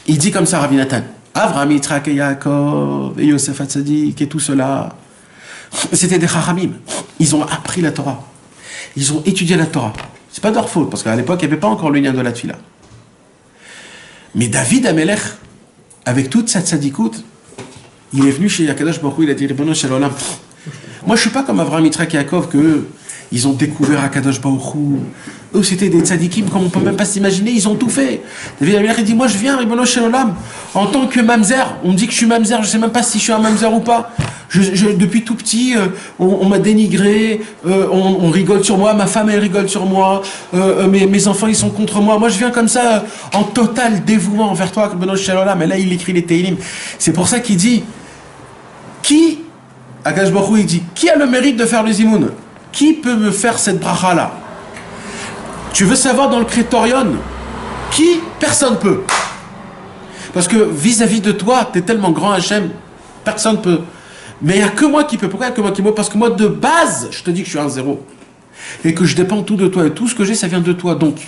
Il dit comme ça, Rabbi Nathan, Avraham, Yitzhak et Yaakov, et Yosef Hatzadik, et tout cela, c'était des Chachamim. Ils ont appris la Torah. Ils ont étudié la Torah. C'est pas de leur faute, parce qu'à l'époque, il n'y avait pas encore le lien de la Tfila. Mais David Amelech, avec toute sa tzadikout, il est venu chez Akadosh Baruch Hu, il a dit, Ribono shel olam, moi je suis pas comme Avraham, Yitzhak et Yaakov, que ils ont découvert Akadosh Baruch Hu. Eux, c'était des tzadikim, comme on peut même pas s'imaginer, ils ont tout fait. David Amelech, il dit, moi je viens, Ribono shel olam, en tant que mamzer. On me dit que je suis mamzer, je sais même pas si je suis un mamzer ou pas. Depuis tout petit, on m'a dénigré, on rigole sur moi, ma femme elle rigole sur moi, mes enfants ils sont contre moi. Moi je viens comme ça, en total dévouement envers toi, Ribono shel olam. Mais là il écrit les Teilim. C'est pour ça qu'il dit, Akadosh Baruch Hu, il dit, qui a le mérite de faire le zimoun ? Qui peut me faire cette bracha là ? Tu veux savoir dans le Crétorion ? Qui ? Personne peut. Parce que vis-à-vis de toi, tu es tellement grand Hachem, personne peut. Mais il n'y a que moi qui peux. Pourquoi il n'y a que moi qui peux ? Parce que moi, de base, je te dis que je suis un zéro. Et que je dépends tout de toi. Et tout ce que j'ai, ça vient de toi. Donc,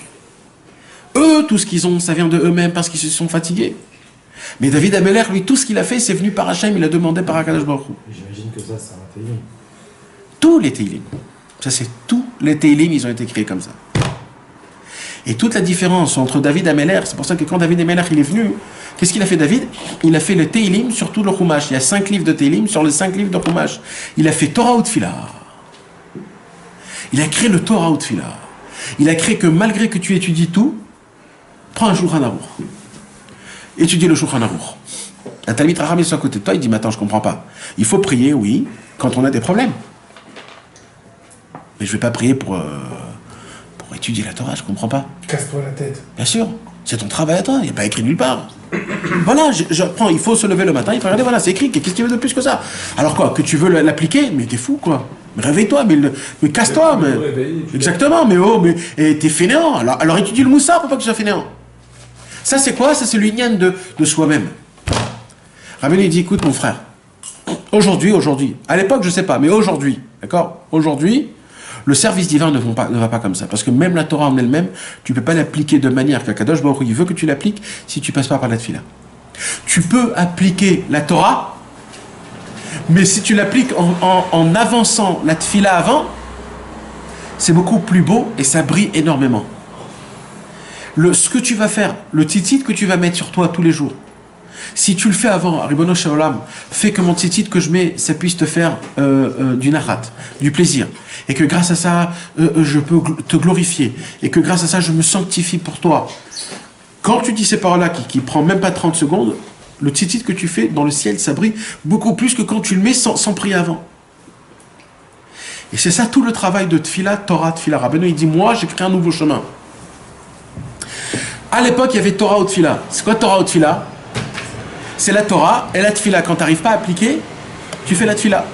eux, tout ce qu'ils ont, ça vient de eux-mêmes parce qu'ils se sont fatigués. Mais David Amelech, lui, tout ce qu'il a fait, c'est venu par Hachem. Il a demandé par Akadosh Baruch Hu. J'imagine que ça, c'est un Teilim. Tous les Teilim. Ça, c'est tous les Teilim, ils ont été créés comme ça. Et toute la différence entre David Amelech, c'est pour ça que quand David Amelech il est venu, qu'est-ce qu'il a fait David ? Il a fait le Teilim sur tout le Chumash. Il y a 5 livres de Teilim sur les 5 livres de Chumash. Il a fait Torah ou Tfila. Il a créé le Torah ou Tfila. Il a créé que malgré que tu étudies tout, prends un Shulchan Aruch. Étudie le Shulchan Aruch. Un Talmid Chacham est à côté de toi, il dit, mais attends, je comprends pas. Il faut prier, oui, quand on a des problèmes. Mais je vais pas prier pour étudier la Torah, je comprends pas. Casse-toi la tête. Bien sûr, c'est ton travail à toi, il n'y a pas écrit nulle part. Voilà, j'apprends, il faut se lever le matin, il faut regarder, voilà, c'est écrit, qu'est-ce qu'il y a de plus que ça ? Alors quoi, que tu veux l'appliquer ? Mais t'es fou, quoi. Mais réveille-toi, mais casse-toi, mais... Exactement, et t'es fainéant, alors étudie le Moussar pour pas que tu sois fainéant. Ça c'est quoi ? Ça c'est l'union de soi-même. Rabbeinu il dit, écoute mon frère, aujourd'hui, à l'époque je sais pas, mais aujourd'hui, d'accord ? Aujourd'hui, le service divin ne va pas comme ça. Parce que même la Torah en elle-même, tu ne peux pas l'appliquer de manière qu'Akadosh Baruch Hu il veut que tu l'appliques si tu ne passes pas par la tefila. Tu peux appliquer la Torah, mais si tu l'appliques en avançant la tefila avant, c'est beaucoup plus beau et ça brille énormément. Ce que tu vas faire, le titre que tu vas mettre sur toi tous les jours, Si tu le fais avant, Ribono Shel Olam, fais que mon tzitzit que je mets, ça puisse te faire du narat, du plaisir. Et que grâce à ça, je peux te glorifier. Et que grâce à ça, je me sanctifie pour toi. Quand tu dis ces paroles-là, qui prend même pas 30 secondes, le tzitzit que tu fais dans le ciel, ça brille beaucoup plus que quand tu le mets sans prier avant. Et c'est ça tout le travail de Tfila, Torah, Tfila. Rabbeinu, il dit, moi, j'ai créé un nouveau chemin. À l'époque, il y avait Torah ou Tfila. C'est quoi Torah ou Tfila? C'est la Torah et la Tfila. Quand tu n'arrives pas à appliquer, tu fais la Tfila.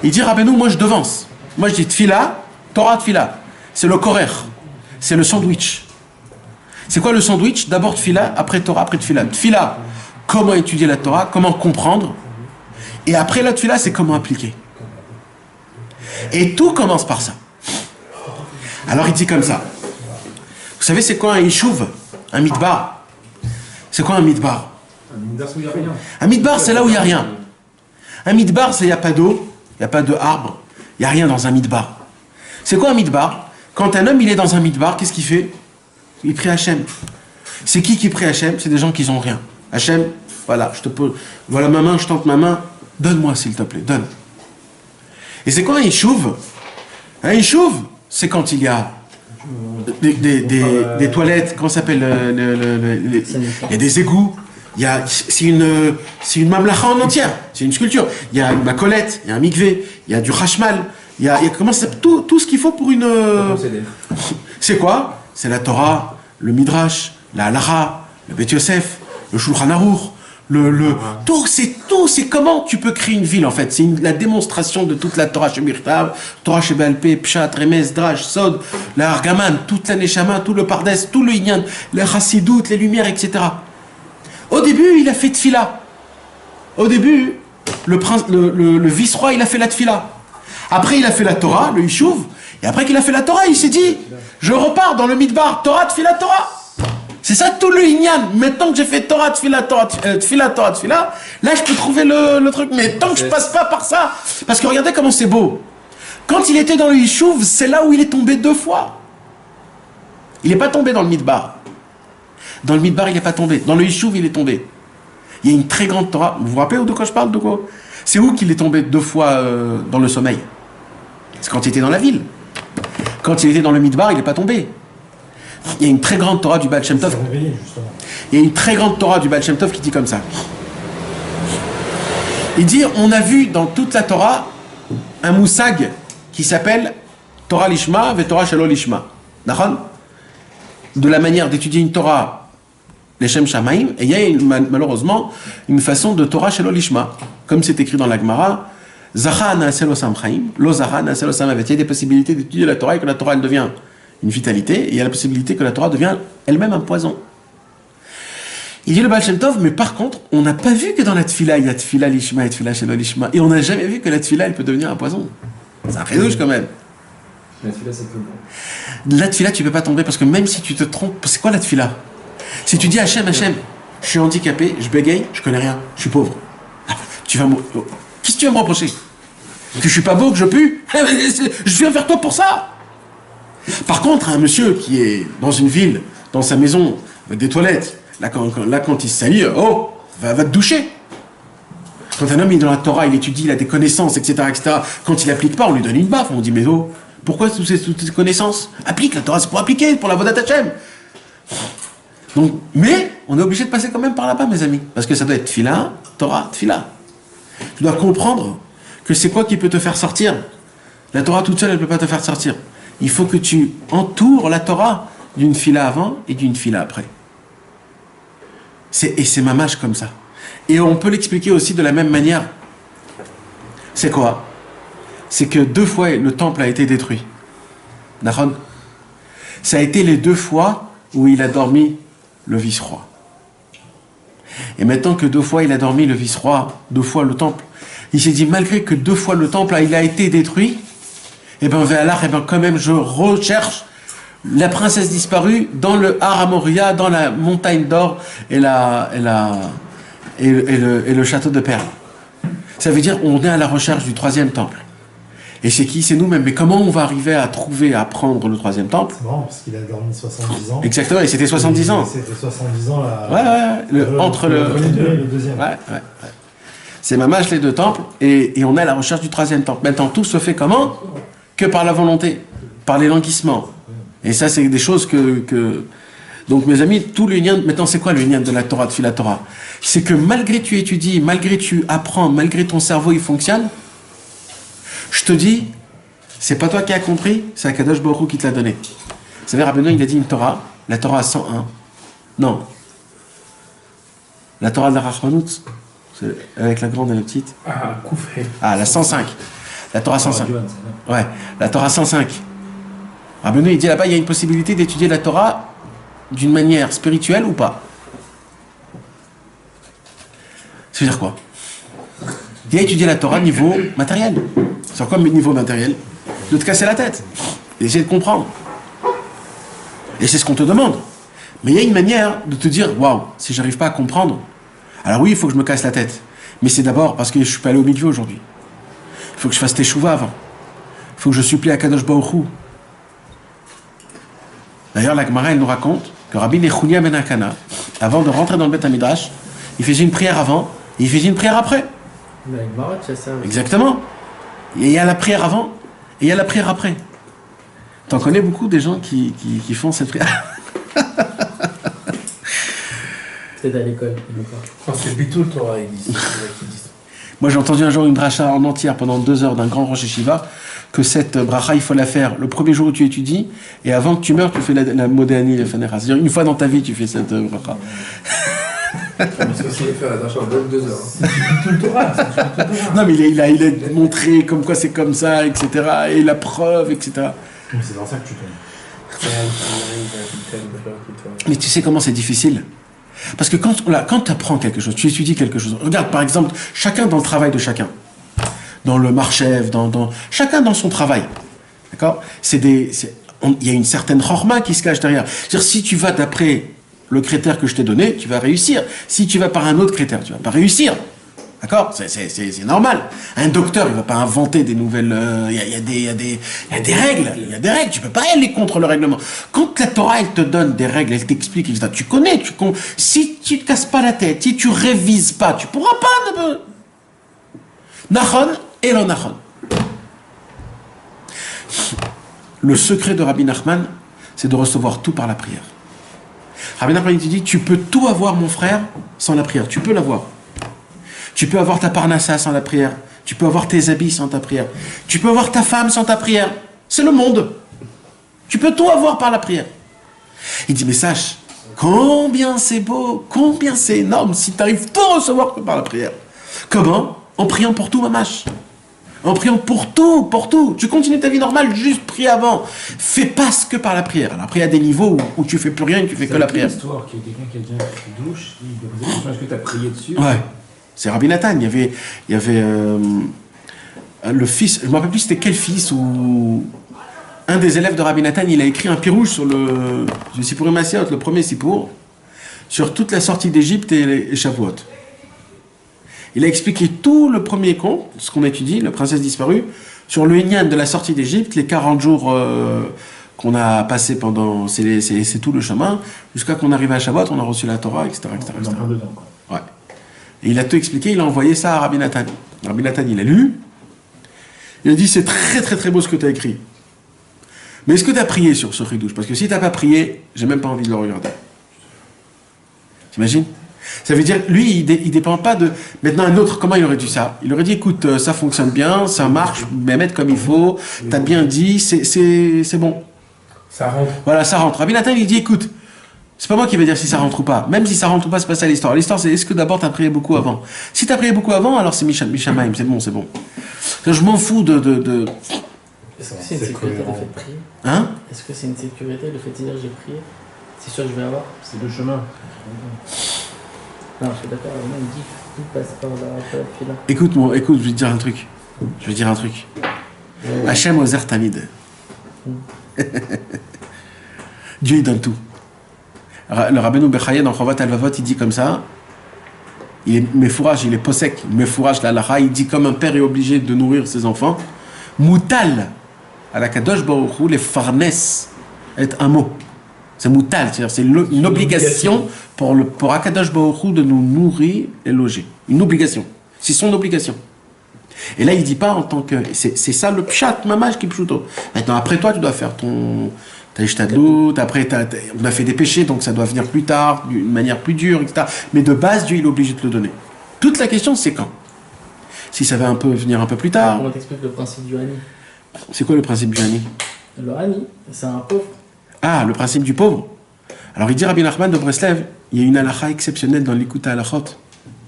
Il dit, Rabbeinu, moi, je devance. Moi, je dis Tfila, Torah, Tfila. C'est le korer. C'est le sandwich. C'est quoi le sandwich? D'abord Tfila, après Torah, après Tfila. Tfila, comment étudier la Torah, comment comprendre. Et après la Tfila, c'est comment appliquer. Et tout commence par ça. Alors il dit comme ça. Vous savez c'est quoi un Yishuv? Un midbar? C'est quoi un midbar? Un midbar, c'est là où il n'y a rien. Un midbar, c'est il n'y a pas d'eau, il n'y a pas de arbre, il n'y a rien dans un midbar. C'est quoi un midbar? Quand un homme il est dans un midbar, qu'est-ce qu'il fait? Il prie Hachem. C'est qui prie Hachem? C'est des gens qui n'ont rien. Hachem, voilà, je te pose, voilà ma main, je tente ma main, donne-moi s'il te plaît, donne. Et c'est quoi un Yishuv? Un Yishuv, c'est quand il y a des toilettes, comment ça s'appelle, il y a des égouts, c'est une mamlacha en entière, c'est une sculpture. Il y a une macolette, il y a un mikvé, il y a du hashmal, il y a comment ça s'appelle, tout ce qu'il faut pour une... C'est quoi? C'est la Torah, le Midrash, la Halacha, le Bet Yosef, le Shulchan Aruch, tout, c'est comment tu peux créer une ville en fait. C'est la démonstration de toute la Torah chez Mirtav, Torah chez Balpé, Pshat, Remez, Drach, Sod, la Argaman, toute la Neshama, tout le Pardes, tout le Inyan, les Chassidout, les lumières, etc. Au début, il a fait Tfila. Au début, le vice-roi, il a fait la Tfila. Après, il a fait la Torah, le Yishuv. Et après qu'il a fait la Torah, il s'est dit, je repars dans le Midbar, Torah, Tfila, Torah. C'est ça tout le Inyan. Maintenant que j'ai fait Torah, Tfila, Torah, Tfila, Torah, Tfila, là je peux trouver le truc. Mais tant que je passe pas par ça, parce que regardez comment c'est beau. Quand il était dans le Yishuv, c'est là où il est tombé 2 fois. Il n'est pas tombé dans le Midbar. Dans le Midbar, il n'est pas tombé. Dans le Yishuv, il est tombé. Il y a une très grande Torah. Vous vous rappelez de quoi je parle, de quoi? C'est où qu'il est tombé 2 fois dans le sommeil? C'est quand il était dans la ville. Quand il était dans le Midbar, il n'est pas tombé. Il y a une très grande Torah du Baal Shem Tov. Il y a une très grande Torah du Baal Shem Tov qui dit comme ça. Il dit, on a vu dans toute la Torah un moussag qui s'appelle Torah Lishma ve Torah Shelo Lishma. D'accord? De la manière d'étudier une Torah Leshem Shamaim, et il y a malheureusement une façon de Torah Shelo Lishma. Comme c'est écrit dans la Gemara, Zacha Na'aseh lo Sam Chaim, lo Zacha Na'aseh lo Sam Avet. Il y a des possibilités d'étudier la Torah et que la Torah elle devient une vitalité, et il y a la possibilité que la Torah devient elle-même un poison. Il dit le Baal Shem Tov, mais par contre, on n'a pas vu que dans la Tfila, il y a Tfila Lishma et Tfila Shelo Lishma, et on n'a jamais vu que la Tfila, elle peut devenir un poison. C'est un rédouche quand même. La Tfila, c'est tout bon. La Tfila, tu peux pas tomber, parce que même si tu te trompes, c'est quoi la Tfila? Si tu dis Hachem, Hachem, je suis handicapé, je bégaye, je connais rien, je suis pauvre. Tu vas Qu'est-ce que tu vas me reprocher? Que je suis pas beau, que je pue? Je viens vers toi pour ça. Par contre, un monsieur qui est dans une ville, dans sa maison, avec des toilettes, là quand il se salit, va te doucher. Quand un homme est dans la Torah, il étudie, il a des connaissances, etc., etc., quand il n'applique pas, on lui donne une baffe. On dit, mais pourquoi toutes ces connaissances? Applique, la Torah, c'est pour appliquer, pour la Vodat Hashem. Donc, mais, on est obligé de passer quand même par là-bas, mes amis. Parce que ça doit être Tfila, Torah, Tfila. Tu dois comprendre que c'est quoi qui peut te faire sortir. La Torah toute seule, elle ne peut pas te faire sortir. Il faut que tu entoures la Torah d'une fila avant et d'une fila après. Et c'est mamash comme ça. Et on peut l'expliquer aussi de la même manière. C'est quoi? C'est que 2 fois le temple a été détruit. D'accord? Ça a été les 2 fois où il a dormi le vice-roi. Et maintenant que 2 fois il a dormi le vice-roi, 2 fois le temple, il s'est dit, malgré que 2 fois le temple il a été détruit, et bien quand même je recherche la princesse disparue dans le Har HaMoria, dans la montagne d'or et le château de perles. Ça veut dire on est à la recherche du 3e temple. Et c'est qui? C'est nous-mêmes. Mais comment on va arriver à trouver, à prendre le troisième temple? C'est marrant, parce qu'il a dormi 70 ans. Exactement, et c'était 70 ans. C'était 70 ans là. Entre le deuxième. Ouais. C'est Mamash les deux temples, et on est à la recherche du troisième temple. Maintenant, tout se fait comment? Que par la volonté, par l'élanguissement. Et ça, c'est des choses que... Donc, mes amis, tout l'union... Maintenant, c'est quoi l'union de la Torah, de la Torah? C'est que malgré tu étudies, malgré tu apprends, malgré ton cerveau, il fonctionne, je te dis, c'est pas toi qui as compris, c'est Akadosh Baruch Hu qui te l'a donné. Vous savez, Rabbeinu, il a dit une Torah, la Torah 101. Non. La Torah de la Rachmanout, avec la grande et la petite. La 105. La Torah 105. Ouais, la Torah 105. Rabbeinu, il dit là-bas, il y a une possibilité d'étudier la Torah d'une manière spirituelle ou pas. Ça veut dire quoi? Il y a étudié la Torah niveau matériel. C'est quoi le niveau matériel? De te casser la tête. D'essayer de comprendre. Et c'est ce qu'on te demande. Mais il y a une manière de te dire, waouh, si j'arrive pas à comprendre, alors oui, il faut que je me casse la tête. Mais c'est d'abord parce que je suis pas allé au milieu aujourd'hui. Il faut que je fasse teshuva avant. Il faut que je supplie à Kadosh Baruch Hu. D'ailleurs, la Gemara, elle nous raconte que Rabbi Nechunia ben Akana, avant de rentrer dans le Beth Hamidrash, il faisait une prière avant et il faisait une prière après. Exactement. Et il y a la prière avant et il y a la prière après. T'en connais beaucoup des gens qui font cette prière. C'est à l'école. C'est Bitul Torah, ils disent. Moi, j'ai entendu un jour une dracha en entière pendant 2 heures d'un grand Rosh Yeshiva que cette bracha, il faut la faire le premier jour où tu étudies et avant que tu meurs, tu fais la Modéani et Fanera. C'est-à-dire une fois dans ta vie, tu fais cette bracha. Parce que s'il fait la dracha en 2 heures. C'est Bitul Torah. Non, mais il a montré comme quoi c'est comme ça, etc. Et la preuve, etc. C'est dans ça que tu tombes. Mais tu sais comment c'est difficile? Parce que quand tu apprends quelque chose, tu étudies quelque chose, regarde par exemple, chacun dans le travail de chacun, dans le marchef, chacun dans son travail, d'accord? Il y a une certaine chorma qui se cache derrière. C'est-à-dire, si tu vas d'après le critère que je t'ai donné, tu vas réussir. Si tu vas par un autre critère, tu vas pas réussir. D'accord? C'est normal. Un docteur, il va pas inventer des nouvelles... Il y a des règles. Il y a des règles. Tu peux pas aller contre le règlement. Quand la Torah, elle te donne des règles, elle t'explique, etc. Tu connais. Si tu te casses pas la tête, si tu révises pas, tu pourras pas... Nachon et le Nachon. Le secret de Rabbi Nachman, c'est de recevoir tout par la prière. Rabbi Nachman, il te dit, tu peux tout avoir, mon frère, sans la prière. Tu peux l'avoir. Tu peux avoir ta parnassa sans la prière. Tu peux avoir tes habits sans ta prière. Tu peux avoir ta femme sans ta prière. C'est le monde. Tu peux tout avoir par la prière. Il dit, mais sache, combien c'est beau, combien c'est énorme si tu arrives tout à recevoir que par la prière. Comment? En priant pour tout, mamache. En priant pour tout, pour tout. Tu continues ta vie normale, juste prie avant. Fais pas ce que par la prière. Alors après, il y a des niveaux où tu fais plus rien et tu fais que la prière. C'est l'histoire qu'il y a quelqu'un qui a déjà pris douche, il lui disait, est-ce que tu as prié dessus? Ouais. C'est Rabbi Nathan. Il y avait le fils, je ne me rappelle plus c'était quel fils, ou un des élèves de Rabbi Nathan, il a écrit un pirouge sur le Sipurim Massiot, le premier Sipour, sur toute la sortie d'Égypte et Shavuot. Il a expliqué tout le premier conte, ce qu'on étudie, la princesse disparue, sur le Inyan de la sortie d'Égypte, les 40 jours qu'on a passé pendant, c'est tout le chemin, jusqu'à qu'on arrive à Shavuot, on a reçu la Torah, etc. Ouais. Et il a tout expliqué, il a envoyé ça à Rabbi Nathan. Rabbi Nathan, il a lu, il a dit, c'est très très très beau ce que tu as écrit. Mais est-ce que tu as prié sur ce chidouche? Parce que si tu n'as pas prié, j'ai même pas envie de le regarder. T'imagines? Ça veut dire, lui, il dépend pas de... Maintenant, un autre, comment il aurait dit ça? Il aurait dit, écoute, ça fonctionne bien, ça marche, mais mettre comme il faut, t'as bien dit, c'est bon. Ça rentre. Voilà, ça rentre. Rabbi Nathan, il dit, écoute, c'est pas moi qui vais dire si ça rentre ou pas. Même si ça rentre ou pas, c'est pas ça l'histoire. L'histoire, c'est est-ce que d'abord t'as prié beaucoup avant? Si t'as prié beaucoup avant, alors c'est Mishamaim, c'est bon, c'est bon. Je m'en fous de... Est-ce que c'est une sécurité le fait de prier? Hein? Est-ce que c'est une sécurité le fait de dire j'ai prié? C'est sûr que je vais avoir? C'est le chemin. Non, je suis d'accord, il dit tout passe par la fila. Écoute, je vais te dire un truc. Hachem Ozer Tamid. Dieu, il donne tout. Le Rabbeinu Bechaye dans Chovat Al-Vavot, il dit comme ça, il est méfourage, il est posek, méfourage la lacha, il dit comme un père est obligé de nourrir ses enfants, Moutal, à la Kadosh Baruch Hu, les farnes est un mot. C'est moutal, c'est-à-dire c'est une obligation pour Akadosh Baruch Hu de nous nourrir et loger. Une obligation. C'est son obligation. Et là, il ne dit pas en tant que... C'est ça le pshat, mamaj qui pshuto. Maintenant, après toi, tu dois faire ton... T'as ishtadlut, après on a fait des péchés, donc ça doit venir plus tard, d'une manière plus dure, etc. Mais de base, Dieu, il est obligé de te le donner. Toute la question, c'est quand. Si ça va venir un peu plus tard... Comment t'expliques le principe du Hani? C'est quoi le principe du Hani? Le Hani, c'est un pauvre. Ah, le principe du pauvre. Alors il dit Rabbi Nachman de Breslev, il y a une halakha exceptionnelle dans l'Ikuta halachot.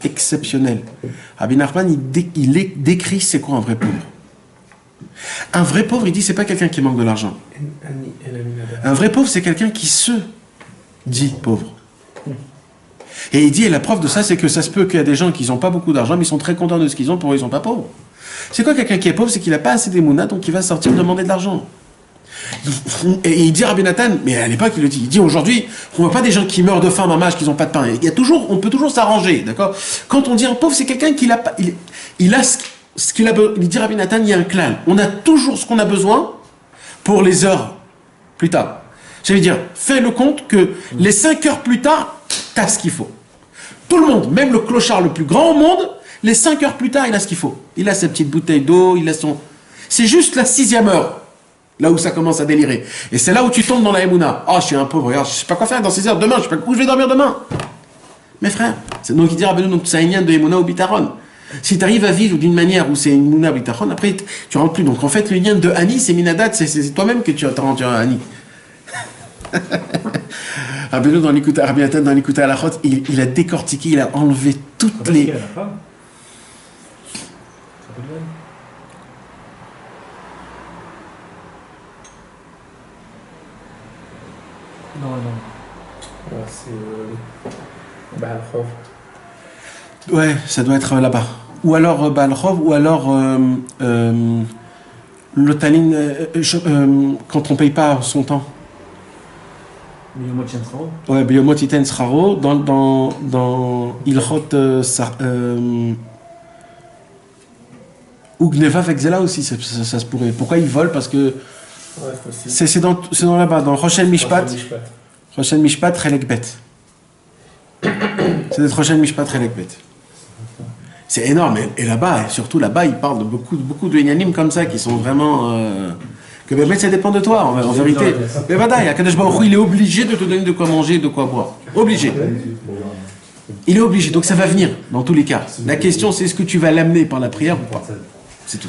Exceptionnelle. Rabbi Nachman, il décrit c'est quoi un vrai pauvre. Un vrai pauvre, il dit, c'est pas quelqu'un qui manque de l'argent. Un vrai pauvre, c'est quelqu'un qui se dit pauvre. Et il dit, et la preuve de ça, c'est que ça se peut qu'il y a des gens qui n'ont pas beaucoup d'argent, mais ils sont très contents de ce qu'ils ont, pour eux, ils sont pas pauvres. C'est quoi quelqu'un qui est pauvre? C'est qu'il n'a pas assez d'émouna, donc il va sortir demander de l'argent. Et il dit Rabbi Nathan, mais à l'époque il le dit, il dit aujourd'hui, on voit pas des gens qui meurent de faim, mamage, qui n'ont pas de pain. Il y a toujours, on peut toujours s'arranger, d'accord? Quand on dit un pauvre, c'est quelqu'un qui il a ce qu'il a besoin. Il dit Rabbi Nathan, il y a un clan. On a toujours ce qu'on a besoin pour les heures plus tard. Ça veut dire, fais le compte que les 5 heures plus tard, t'as ce qu'il faut. Tout le monde, même le clochard le plus grand au monde, les 5 heures plus tard, il a ce qu'il faut. Il a sa petite bouteille d'eau, il a son... C'est juste la 6e heure. Là où ça commence à délirer. Et c'est là où tu tombes dans la Emouna. Ah, je suis un pauvre, regarde, je sais pas quoi faire dans 6 heures. Demain, je sais pas où je vais dormir demain. Mes frères, c'est donc il dit Rabbeinu, donc c'est un lien de Emouna au Bitaron. Si tu arrives à vivre d'une manière où c'est une Emouna au Bitaron, après tu rentres plus. Donc en fait, le lien de Hani, c'est Minadat, c'est toi-même que tu rentres à Hani. Rabbeinu dans l'Ikuta, Rabbi Nathan dans l'Ikuta Halachot, il a décortiqué, il a enlevé toutes les. Non. C'est Baal-Chov. Ouais, ça doit être là-bas. Ou alors Baal-Chov, ou alors le Tanin, quand on ne paye pas son temps. Biyomot Shraro. Ouais, Biyomot Iten Shraro, dans Ilchot Ugneva Vexela aussi, ça se pourrait. Pourquoi ils volent? Parce que c'est dans là-bas, dans Rochel Mishpat. Rochel Mishpat, Relek Bet. C'est d'être Rochel Mishpat, Relek Bet. C'est énorme. Et là-bas, et surtout là-bas, ils parlent de beaucoup de Inyanim comme ça, qui sont vraiment... que ben, ça dépend de toi, en vérité. Mais voilà, Akadosh Baruch Hu, il est obligé de te donner de quoi manger, de quoi boire. Obligé. Il est obligé, donc ça va venir, dans tous les cas. La question, c'est est-ce que tu vas l'amener par la prière ou pas? C'est tout.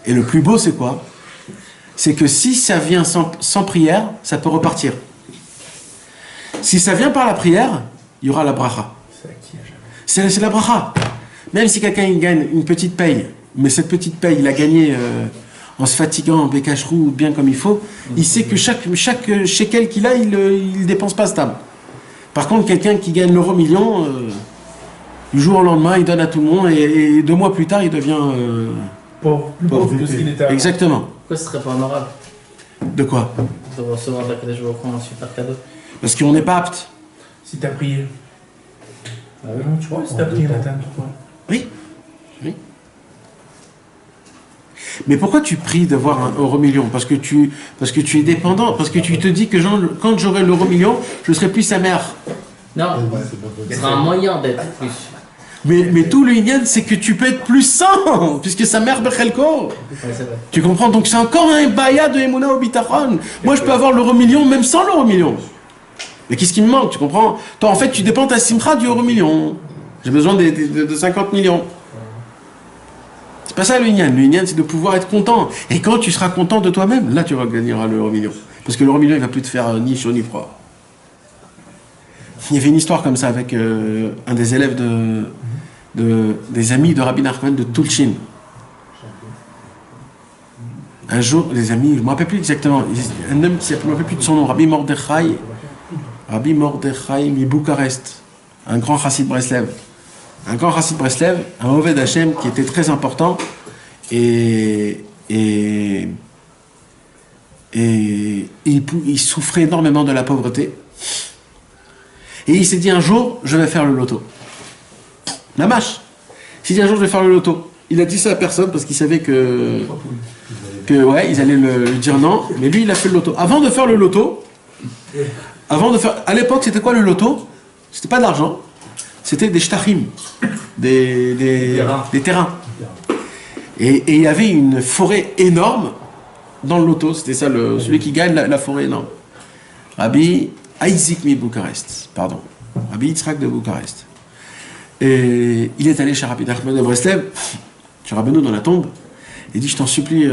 Et le plus beau, c'est quoi? C'est que si ça vient sans prière, ça peut repartir. Si ça vient par la prière, il y aura la bracha. C'est la bracha. Même si quelqu'un il gagne une petite paye, mais cette petite paye, il a gagné en se fatiguant, en bécacherou, bien comme il faut, il sait que chaque shekel qu'il a, il ne dépense pas stable. Par contre, quelqu'un qui gagne l'euro million, du jour au lendemain, il donne à tout le monde, et 2 mois plus tard, il devient... pauvre que ce qu'il était avant. Exactement. Pourquoi ce serait pas honorable de quoi? de recevoir d'Akadosh Baruch Hu un super cadeau? Parce qu'on n'est pas apte. Si t'as prié. Non, tu vois, si t'as prié, Nathan. Oui. Mais pourquoi tu pries d'avoir un euro million? Parce que tu es dépendant, parce que tu te dis que quand j'aurai l'euro million, je serai plus sa mère. Non, ce sera un moyen d'être plus. Mais tout le Inyan, c'est que tu peux être plus sain, puisque sa mère Bechelko. Tu comprends? Donc c'est encore un baya de Emouna au Bitachon. Moi, je peux avoir l'euro million même sans l'euro million. Mais qu'est-ce qui me manque? Tu comprends? Toi, en fait, tu dépends ta simcha du euro million. J'ai besoin de 50 millions. C'est pas ça le Inyan. Le Inyan, c'est de pouvoir être content. Et quand tu seras content de toi-même, là, tu gagneras l'euro million. Parce que l'euro million, il va plus te faire ni chaud ni froid. Il y avait une histoire comme ça avec un des élèves des amis de Rabbi Nachman de Tulchin. Un jour, les amis, je ne me rappelle plus exactement, un homme, je ne me rappelle plus de son nom, Rabbi Mordechai mi Bucarest, un grand chassid Breslev. Un grand chassid Breslev, un Oved Hashem qui était très important et il souffrait énormément de la pauvreté. Et il s'est dit un jour, je vais faire le loto. La mâche. Il s'est dit un jour, je vais faire le loto. Il a dit ça à personne parce qu'il savait que ouais, ils allaient le dire non. Mais lui, il a fait le loto. Avant de faire le loto, à l'époque, c'était quoi le loto? C'était pas de l'argent. C'était des shtachim, des terrains. Et il y avait une forêt énorme dans le loto. C'était ça, celui qui gagne la forêt énorme. Rabbi Isaac de Bucarest, pardon. Rabbi Yitzhak de Bucarest. Et il est allé chez Rabbi Nachman de Breslev, chez Rabbeinu dans la tombe. Il dit, je t'en supplie,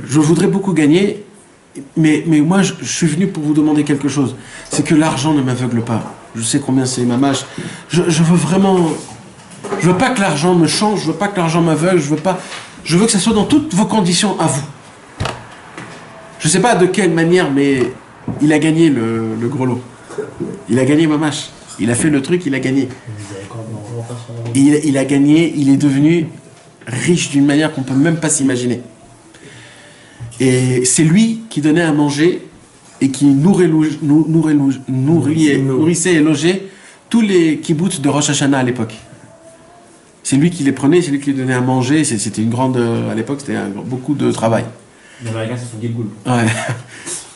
je voudrais beaucoup gagner, mais moi je suis venu pour vous demander quelque chose. C'est que l'argent ne m'aveugle pas. Je sais combien c'est ma mâche. Je veux vraiment... Je veux pas que l'argent me change, je veux pas que l'argent m'aveugle, je veux que ça soit dans toutes vos conditions à vous. Je sais pas de quelle manière, mais il a gagné le gros lot. Il a gagné ma mâche. Il a fait le truc, il a gagné. Il a gagné, il est devenu riche d'une manière qu'on peut même pas s'imaginer. Et c'est lui qui donnait à manger et qui nourrissait et logeait tous les kibbutz de Rosh Hashanah à l'époque. C'est lui qui les prenait, c'est lui qui les donnait à manger. C'était une grande... À l'époque, c'était beaucoup de travail. Les Américains, c'est son Gilgoul. Ouais.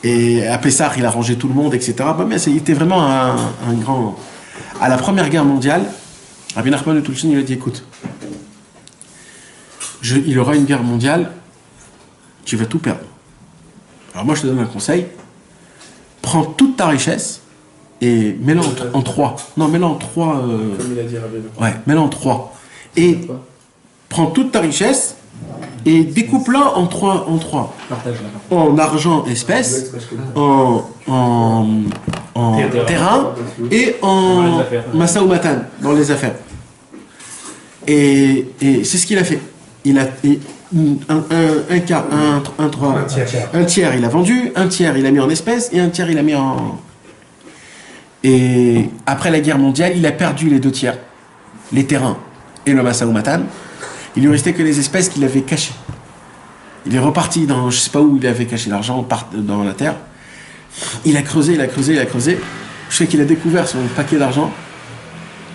Et à Pessah, il a rangé tout le monde, etc. Mais il était vraiment un grand... À la Première Guerre mondiale, Rabbi Nachman de Tulchin, il a dit, écoute, il y aura une guerre mondiale, tu vas tout perdre. Alors moi, je te donne un conseil. Prends toute ta richesse et mets-la en trois. Non, mets-la en trois. Comme il a dit Rabbeinu. Ouais, mets-la en trois. Et prends toute ta richesse et découpe-la en trois. En argent, espèces, en terrain et en massa ou matan, dans les affaires. Et c'est ce qu'il a fait. Il a un tiers il a vendu, un tiers il a mis en espèces et un tiers il a mis en... Et après la guerre mondiale, il a perdu les 2 tiers, les terrains et le massa ou matan. Il lui restait que les espèces qu'il avait cachées. Il est reparti dans, je sais pas où il avait caché l'argent, dans la terre. Il a creusé. Je sais qu'il a découvert son paquet d'argent.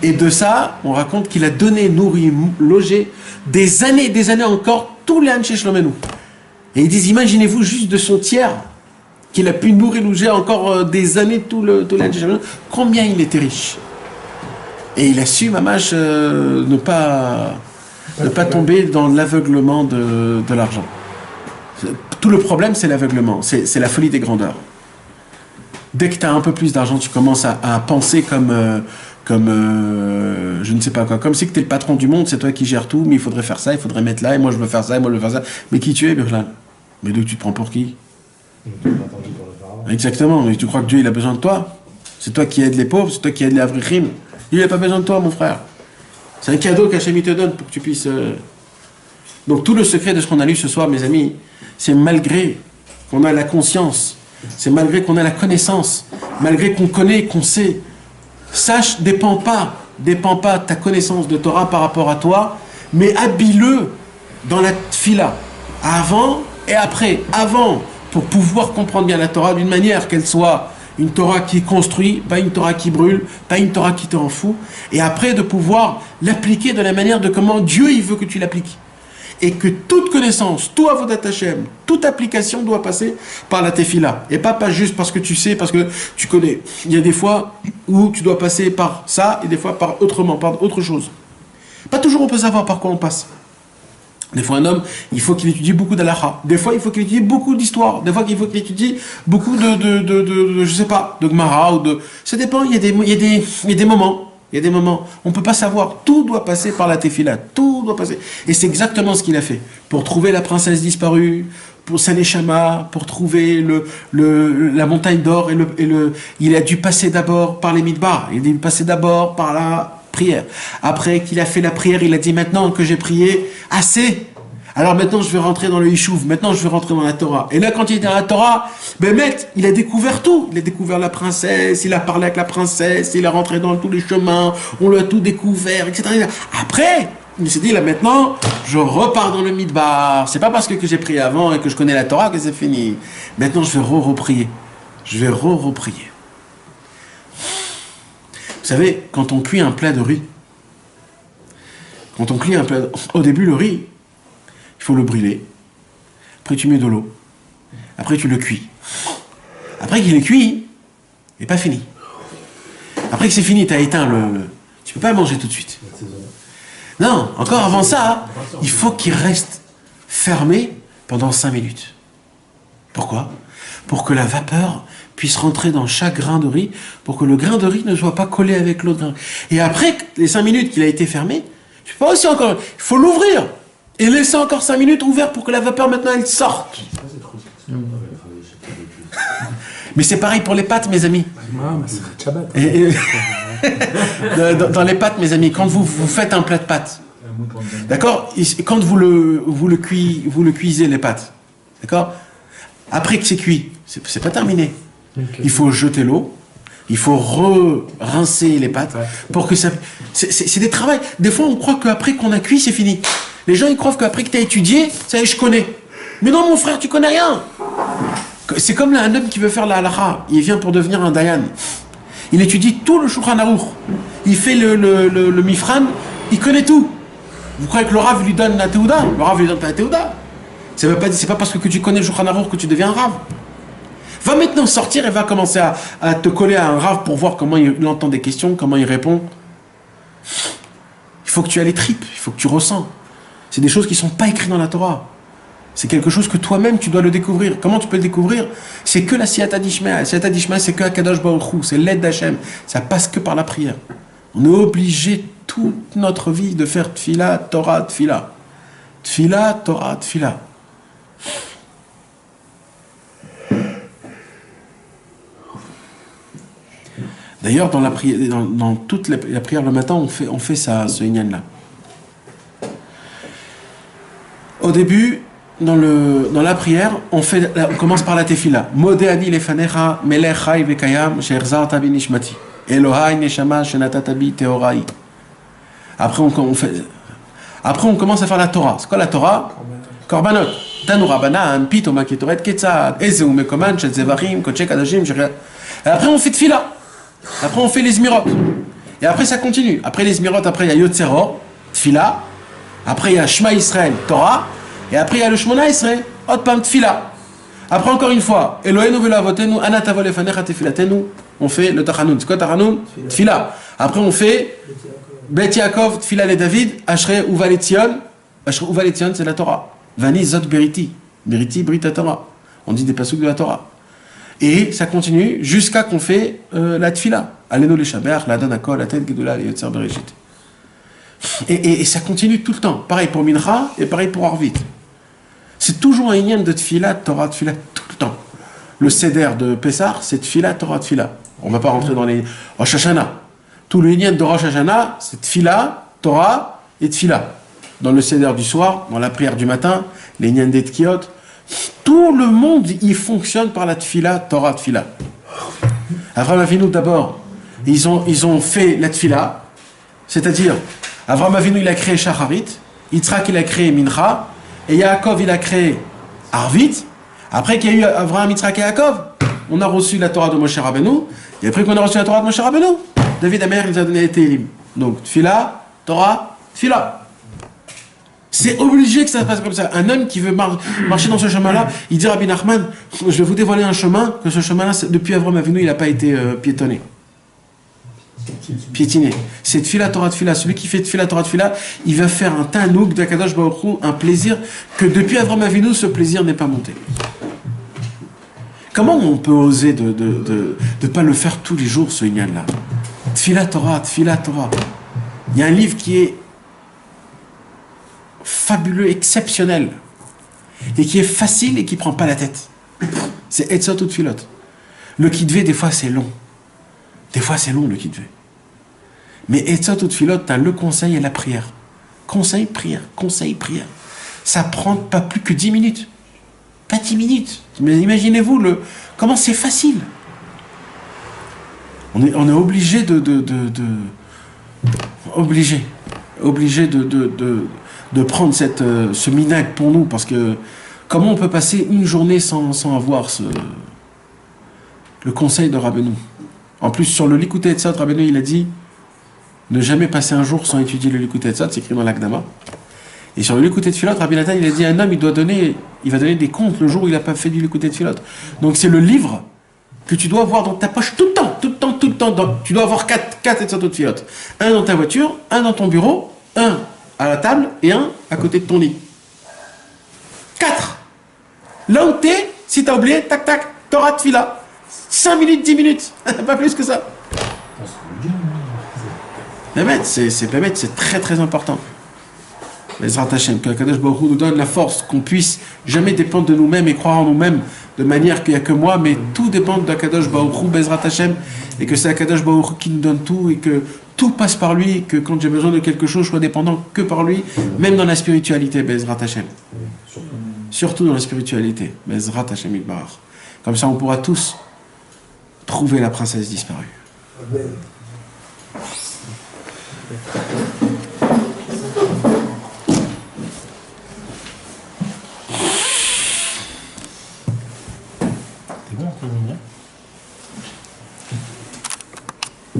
Et de ça, on raconte qu'il a donné, nourri, logé des années encore tous les Anshe Shlomenu. Et ils disent, imaginez-vous juste de son tiers qu'il a pu nourrir, loger encore des années tous les Anshe Shlomenu. Combien il était riche. Et il a su, mamash, ne pas tomber dans l'aveuglement de l'argent. Tout le problème, c'est l'aveuglement, c'est la folie des grandeurs. Dès que tu as un peu plus d'argent, tu commences à penser comme je ne sais pas quoi, comme si tu es le patron du monde, c'est toi qui gères tout, mais il faudrait faire ça, il faudrait mettre là, et moi je veux faire ça, et moi je veux faire ça. Mais qui tu es, Birlan? Mais d'où tu te prends pour qui? Exactement, mais tu crois que Dieu il a besoin de toi? C'est toi qui aides les pauvres, c'est toi qui aides les avrichim. Il n'a pas besoin de toi, mon frère. C'est un cadeau qu'Hachem te donne pour que tu puisses... Donc tout le secret de ce qu'on a lu ce soir, mes amis, c'est malgré qu'on a la conscience, c'est malgré qu'on a la connaissance, malgré qu'on connaît, qu'on sait. Sache, dépend pas de ta connaissance de Torah par rapport à toi, mais habille-le dans la tfila, avant et après. Avant, pour pouvoir comprendre bien la Torah d'une manière qu'elle soit une Torah qui construit, pas une Torah qui brûle, pas une Torah qui te rend fou, et après de pouvoir l'appliquer de la manière de comment Dieu il veut que tu l'appliques. Et que toute connaissance, tout avodat Hashem, toute application doit passer par la tefila. Et pas juste parce que tu sais, parce que tu connais. Il y a des fois où tu dois passer par ça, et des fois par autrement, par autre chose. Pas toujours on peut savoir par quoi on passe. Des fois un homme, il faut qu'il étudie beaucoup d'halakha. Des fois il faut qu'il étudie beaucoup d'histoire. Des fois il faut qu'il étudie beaucoup de je sais pas, de Gemara ou de... Ça dépend, il y a des moments. Il y a des moments, on ne peut pas savoir, tout doit passer par la tefila, tout doit passer. Et c'est exactement ce qu'il a fait. Pour trouver la princesse disparue, pour Saneshama, pour trouver la montagne d'or, il a dû passer d'abord par les midbar, il a dû passer d'abord par la prière. Après qu'il a fait la prière, il a dit maintenant que j'ai prié, assez. Alors maintenant je vais rentrer dans le Yishuv, maintenant je vais rentrer dans la Torah. Et là quand il était dans la Torah, il a découvert tout. Il a découvert la princesse, il a parlé avec la princesse, il est rentré dans tous les chemins, on l'a tout découvert, etc. Après, il s'est dit là maintenant, je repars dans le Midbar. C'est pas parce que j'ai prié avant et que je connais la Torah que c'est fini. Maintenant je vais reprier. Je vais reprier. Vous savez, quand on cuit un plat de riz, Quand on cuit un plat, au début, le riz, il faut le brûler. Après, tu mets de l'eau. Après, tu le cuis. Après qu'il est cuit, il n'est pas fini. Après que c'est fini, tu as éteint tu ne peux pas manger tout de suite. Non, encore avant ça, il faut qu'il reste fermé pendant 5 minutes. Pourquoi? Pour que la vapeur puisse rentrer dans chaque grain de riz, pour que le grain de riz ne soit pas collé avec l'autre grain. Et après les 5 minutes qu'il a été fermé, tu peux aussi encore, il faut l'ouvrir et laisser encore 5 minutes ouvert pour que la vapeur maintenant elle sorte. Mais c'est pareil pour les pâtes, mes amis. Dans les pâtes, mes amis, quand vous faites un plat de pâtes, d'accord, quand vous le cuisez les pâtes, d'accord, après que c'est cuit, c'est pas terminé. Il faut jeter l'eau, il faut rincer les pâtes pour que ça. C'est des travails. Des fois, on croit qu'après qu'on a cuit, c'est fini. Les gens, ils croient qu'après que tu as étudié, ça y est, je connais. Mais non, mon frère, tu connais rien. C'est comme un homme qui veut faire la halakha. Il vient pour devenir un dayan. Il étudie tout le Shulchan Aruch. Il fait le mifran. Il connaît tout. Vous croyez que le Rav lui donne la Teuda? Le Rav lui donne pas la Teuda. C'est pas parce que tu connais le Shulchan Aruch que tu deviens un Rav. Va maintenant sortir et va commencer à te coller à un Rav pour voir comment il entend des questions, comment il répond. Il faut que tu aies les tripes. Il faut que tu ressens. C'est des choses qui ne sont pas écrites dans la Torah. C'est quelque chose que toi-même, tu dois le découvrir. Comment tu peux le découvrir? C'est que la Siyata d'Ishmael. La Siyata d'Ishmael, c'est que Akadosh Baruch Hu. C'est l'aide d'Hachem. Ça passe que par la prière. On est obligé toute notre vie de faire Tfila, Torah, Tfila. Tfila, Torah, Tfila. D'ailleurs, dans toute la prière le matin, on fait ça, ce inyan-là. Au début, dans la prière, on commence par la tefila. Modéani lefanecha, melech chai vekayam, she'erzarta bi nishmati. Elohai neshama shenatata bi teorai. Après, on commence à faire la Torah. C'est quoi la Torah? Korbanot. Tanu rabanan, pitoma ketoret ketzad, ezeu mekoman, shel zevachim, koche kadashim, et après, on fait tefila. Après, on fait les Zmirot. Et après, ça continue. Après les Zmirot, après, il y a Yotzero, tefila. Après, il y a Shema Israël, Torah. Et après, il y a le Shmona Israël, Otpam Tfila. Après, encore une fois, Eloheinu velo avotenu, anatavo lefanecha tefilatenu. On fait le Tachanun. C'est quoi Tachanun? Tfila. Après, on fait Bet Yaakov, Tfila le David, Ashrei Uva Letzion. Ashrei Uva Letzion, c'est la Torah. Vani Zot Beriti. Beriti, Brit Torah. On dit des pasouks de la Torah. Et ça continue jusqu'à qu'on fait la Tfila. Alenu le Shabbat, la Danakol, la Tête Gedula, le Yotzer Bereshit. Et ça continue tout le temps. Pareil pour Mincha et pareil pour Arvit. C'est toujours un inyan de Tfila, Torah, Tfila, tout le temps. Le Seder de Pessah, c'est Tfila, Torah, Tfila. On ne va pas rentrer dans les Rosh Hashanah. Tout le inyan de Rosh Hashanah, c'est Tfila, Torah et Tfila. Dans le Seder du soir, dans la prière du matin, les inyan des Tkiot, tout le monde y fonctionne par la Tfila, Torah, Tfila. Avraham Avinu d'abord, ils ont fait la Tfila, c'est-à-dire Avraham Avinu il a créé Shacharit, Yitzhak il a créé Mincha, et Yaakov il a créé Arvit. Après qu'il y a eu Avraham, Yitzhak et Yaakov, on a reçu la Torah de Moshe Rabbeinu, et après qu'on a reçu la Torah de Moshe Rabbeinu, David Amer il nous a donné les Télim. Donc Tfila, Torah, Tfila. C'est obligé que ça se passe comme ça. Un homme qui veut marcher dans ce chemin-là, il dit Rabbi Nachman, je vais vous dévoiler un chemin, que ce chemin-là, depuis Avraham Avinu, il n'a pas été piétonné. Piétiné. C'est Tfila, Torah, Tfila. Celui qui fait Tfila, Torah, Tfila, il va faire un tanouk d'Akadosh Baruch Hu, un plaisir que depuis Avraham Avinu, ce plaisir n'est pas monté. Comment on peut oser de pas le faire tous les jours, ce inyan-là? Tfila, Torah, Tfila, Torah. Il y a un livre qui est fabuleux, exceptionnel, et qui est facile et qui prend pas la tête. C'est Etzot ou Tfilot. Le Kitvé, des fois, c'est long. Des fois, c'est long, le Kitvé. Mais Etzot ou Tfilot, t'as le conseil et la prière. Conseil, prière. Conseil, prière. Ça prend pas plus que 10 minutes. Pas 10 minutes. Mais imaginez-vous comment c'est facile. On est obligé obligé de prendre ce minag pour nous, parce que comment on peut passer une journée sans avoir le conseil de Rabbeinu? En plus, sur le Likutei Etzot, Rabbeinu il a dit Ne jamais passer un jour sans étudier le Likutei Tzad, c'est écrit dans l'Akdama. Et sur le Likutei Tfilot, Rabbi Nathan, il a dit un homme, il va donner des comptes le jour où il n'a pas fait du Likutei Tfilot. Donc c'est le livre que tu dois avoir dans ta poche tout le temps. Tu dois avoir 4 Etzot Tfilot. Un dans ta voiture, un dans ton bureau, un à la table et un à côté de ton lit. 4. Là où t'es, si t'as oublié, tac tac, t'auras Tfila. 5 minutes, 10 minutes, pas plus que ça. C'est très très important. Bezrat Hashem, que Akadosh Baruch Hu nous donne la force, qu'on puisse jamais dépendre de nous-mêmes et croire en nous-mêmes de manière qu'il n'y a que moi, mais tout dépend d'Akadosh Baruch Hu, Bezrat Hashem, et que c'est Akadosh Baruch Hu qui nous donne tout, et que tout passe par lui, et que quand j'ai besoin de quelque chose, je sois dépendant que par lui, même dans la spiritualité, Bezrat Hashem. Surtout dans la spiritualité, Bezrat Hashem Yitbarach. Comme ça, on pourra tous trouver la princesse disparue. Amen.